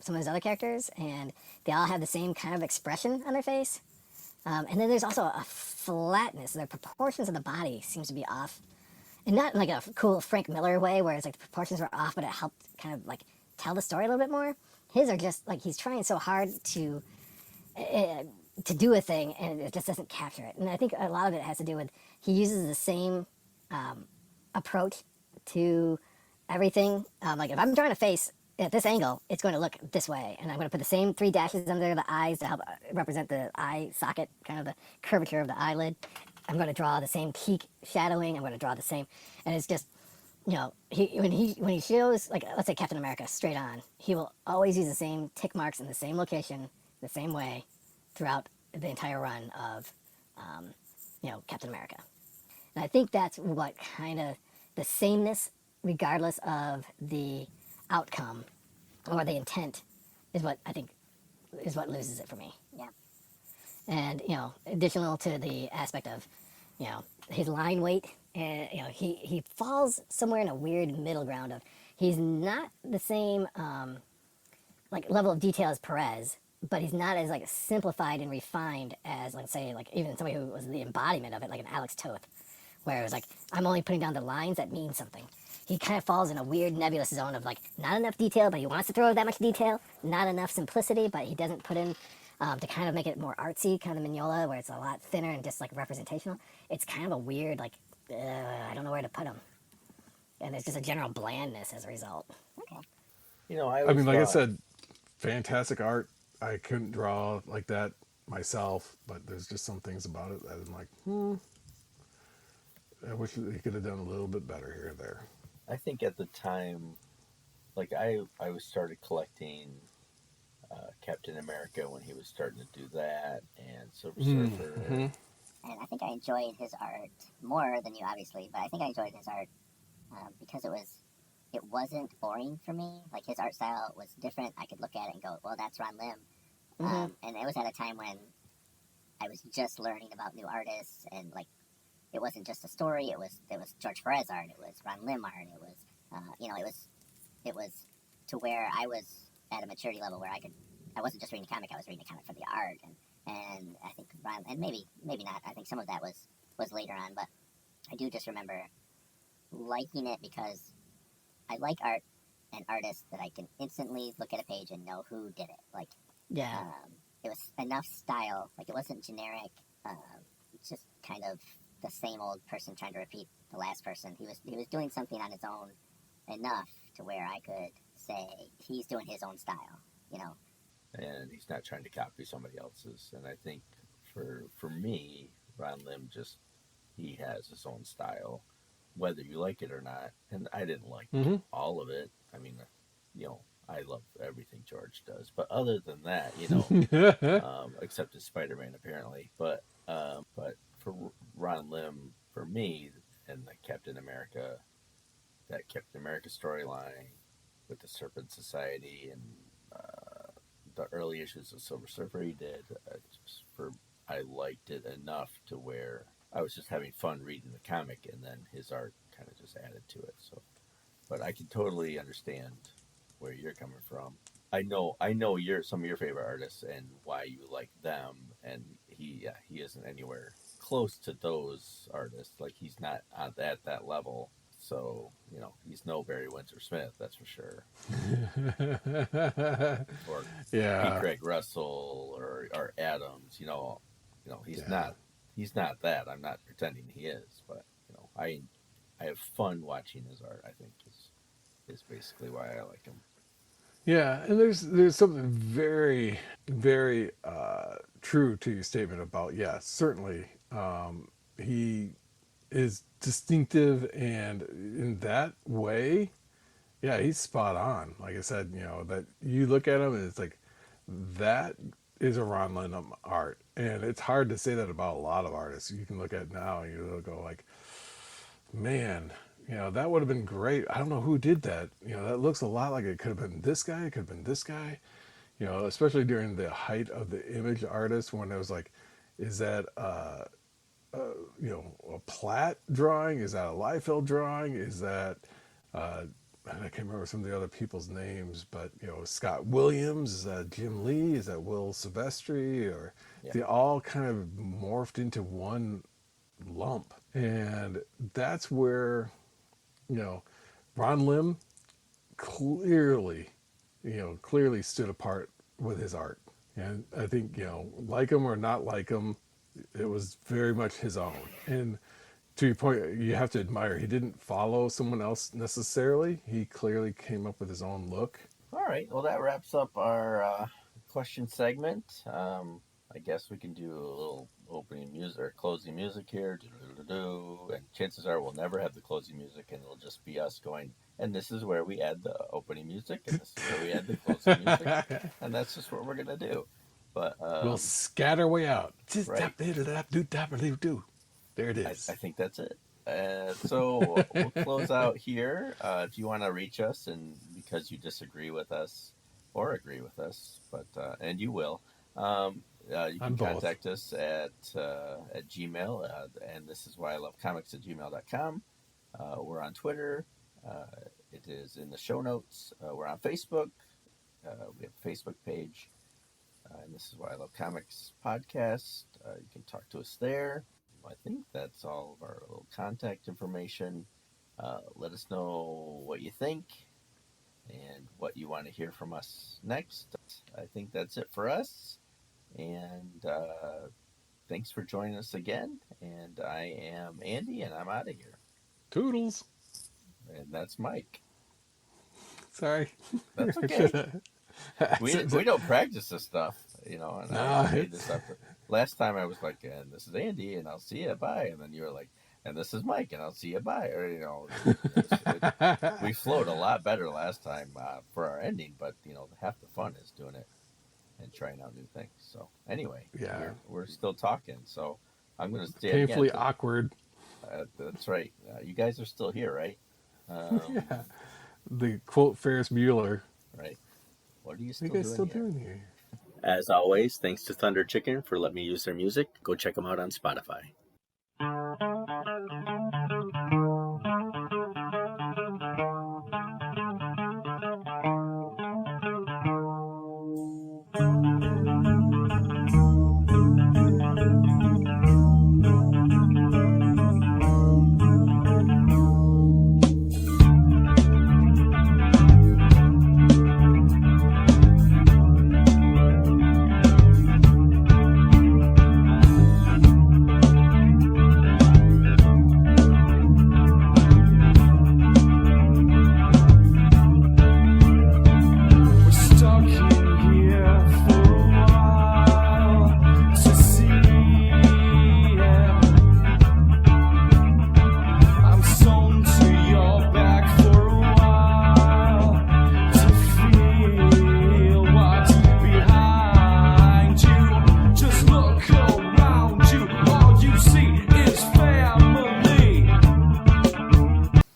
some of his other characters, and they all have the same kind of expression on their face. And then there's also a flatness. The proportions of the body seems to be off. And not in like a cool Frank Miller way where it's like the proportions were off, but it helped kind of like tell the story a little bit more. His are just like he's trying so hard to do a thing, and it just doesn't capture it. And I think a lot of it has to do with he uses the same approach to everything. Like if I'm drawing a face at this angle, it's going to look this way, and I'm going to put the same 3 dashes under the eyes to help represent the eye socket, kind of the curvature of the eyelid. I'm going to draw the same peak shadowing. I'm going to draw the same, and it's just, when he shows, like, let's say Captain America straight on, he will always use the same tick marks in the same location, the same way, throughout the entire run of Captain America. And I think that's what kind of the sameness, regardless of the outcome or the intent, is what I think is what loses it for me. Yeah. And additional to the aspect of his line weight, and he falls somewhere in a weird middle ground of he's not the same like level of detail as Perez, but he's not as like simplified and refined as, like, say, like even somebody who was the embodiment of it, like an Alex Toth, where it was like, I'm only putting down the lines that mean something. He kind of falls in a weird nebulous zone of like not enough detail, but he wants to throw that much detail. Not enough simplicity, but he doesn't put in to kind of make it more artsy, kind of the Mignola, where it's a lot thinner and just like representational. It's kind of a weird, like, I don't know where to put him. And there's just a general blandness as a result. Okay. I mean, like I said, fantastic art. I couldn't draw like that myself, but there's just some things about it that I'm like, I wish he could have done a little bit better here and there. I think at the time, like I started collecting Captain America when he was starting to do that, and Silver Surfer. And I think I enjoyed his art more than you, obviously, but I think I enjoyed his art because it wasn't boring for me. Like, his art style was different. I could look at it and go, well, that's Ron Lim. And it was at a time when I was just learning about new artists, and like, it wasn't just a story. It was George Pérez art. It was Ron Lim art. It was it was to where I was at a maturity level where I wasn't just reading a comic. I was reading a comic for the art, and I think Ron, and maybe not. I think some of that was later on, but I do just remember liking it because I like art and artists that I can instantly look at a page and know who did it. Like, Yeah. it was enough style. Like, it wasn't generic. It's just kind of the same old person trying to repeat the last person. He was doing something on his own enough to where I could say he's doing his own style, And he's not trying to copy somebody else's. And I think for me, Ron Lim he has his own style, whether you like it or not. And I didn't like all of it. I mean, I love everything George does. But other than that, except his Spider-Man apparently. But for Ron Lim, for me, and the Captain America storyline with the Serpent Society and the early issues of Silver Surfer he did, I liked it enough to where I was just having fun reading the comic, and then his art kind of just added to it. So, but I can totally understand where you're coming from. I know some of your favorite artists and why you like them, and he isn't anywhere close to those artists. Like, he's not at that level. So, he's no Barry Windsor Smith, that's for sure. Or Yeah. P. Craig Russell or Adams, he's not that. I'm not pretending he is, but I have fun watching his art, I think is basically why I like him. Yeah, and there's something very, very true to your statement about, certainly he is distinctive, and in that way, he's spot on. Like I said, that you look at him and it's like, that is a Ron Lim art, and it's hard to say that about a lot of artists. You can look at now and you'll go like, man, that would have been great. I don't know who did that. That looks a lot like it could have been this guy. It could have been this guy. Especially during the height of the image artist, when it was like, is that a Platt drawing? Is that a Liefeld drawing? Is that I can't remember some of the other people's names, but Scott Williams, is that Jim Lee, is that Will Silvestri, or they all kind of morphed into one lump, and that's where Ron Lim clearly stood apart with his art, and I think like him or not like him, it was very much his own. And to your point, you have to admire, he didn't follow someone else necessarily. He clearly came up with his own look. All right, well, that wraps up our question segment. I guess we can do a little opening music or closing music here. And chances are we'll never have the closing music, and it'll just be us going, and this is where we add the opening music, and this is where we add the closing music, and that's just what we're going to do. But we'll scatter way out. Right. There it I is. think that's it. So we'll close out here. If you want to reach us, and because you disagree with us or agree with us, but and you will, you I'm can both. contact us at Gmail, and this is why I love comics at gmail.com. We're on Twitter. It is in the show notes. We're on Facebook. We have a Facebook page. And this is why I love comics podcast. You can talk to us there. I think that's all of our little contact information. Let us know what you think and what you want to hear from us next. I think that's it for us. And thanks for joining us again. And I am Andy, and I'm out of here. Toodles. And that's Mike. Sorry. That's okay. We don't practice this stuff, and I made this up. Last time I was like, and this is Andy, and I'll see you, bye. And then you were like, and this is Mike, and I'll see you, bye. Or, we flowed a lot better last time for our ending, but, half the fun is doing it and trying out new things. So anyway, yeah, we're still talking. So I'm going to stay painfully again. awkward. That's right. You guys are still here, right? Yeah. The quote Ferris Bueller. Right. What are you still doing doing here? As always, thanks to Thunder Chicken for letting me use their music. Go check them out on Spotify.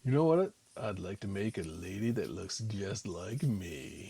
You know what? I'd like to make a lady that looks just like me.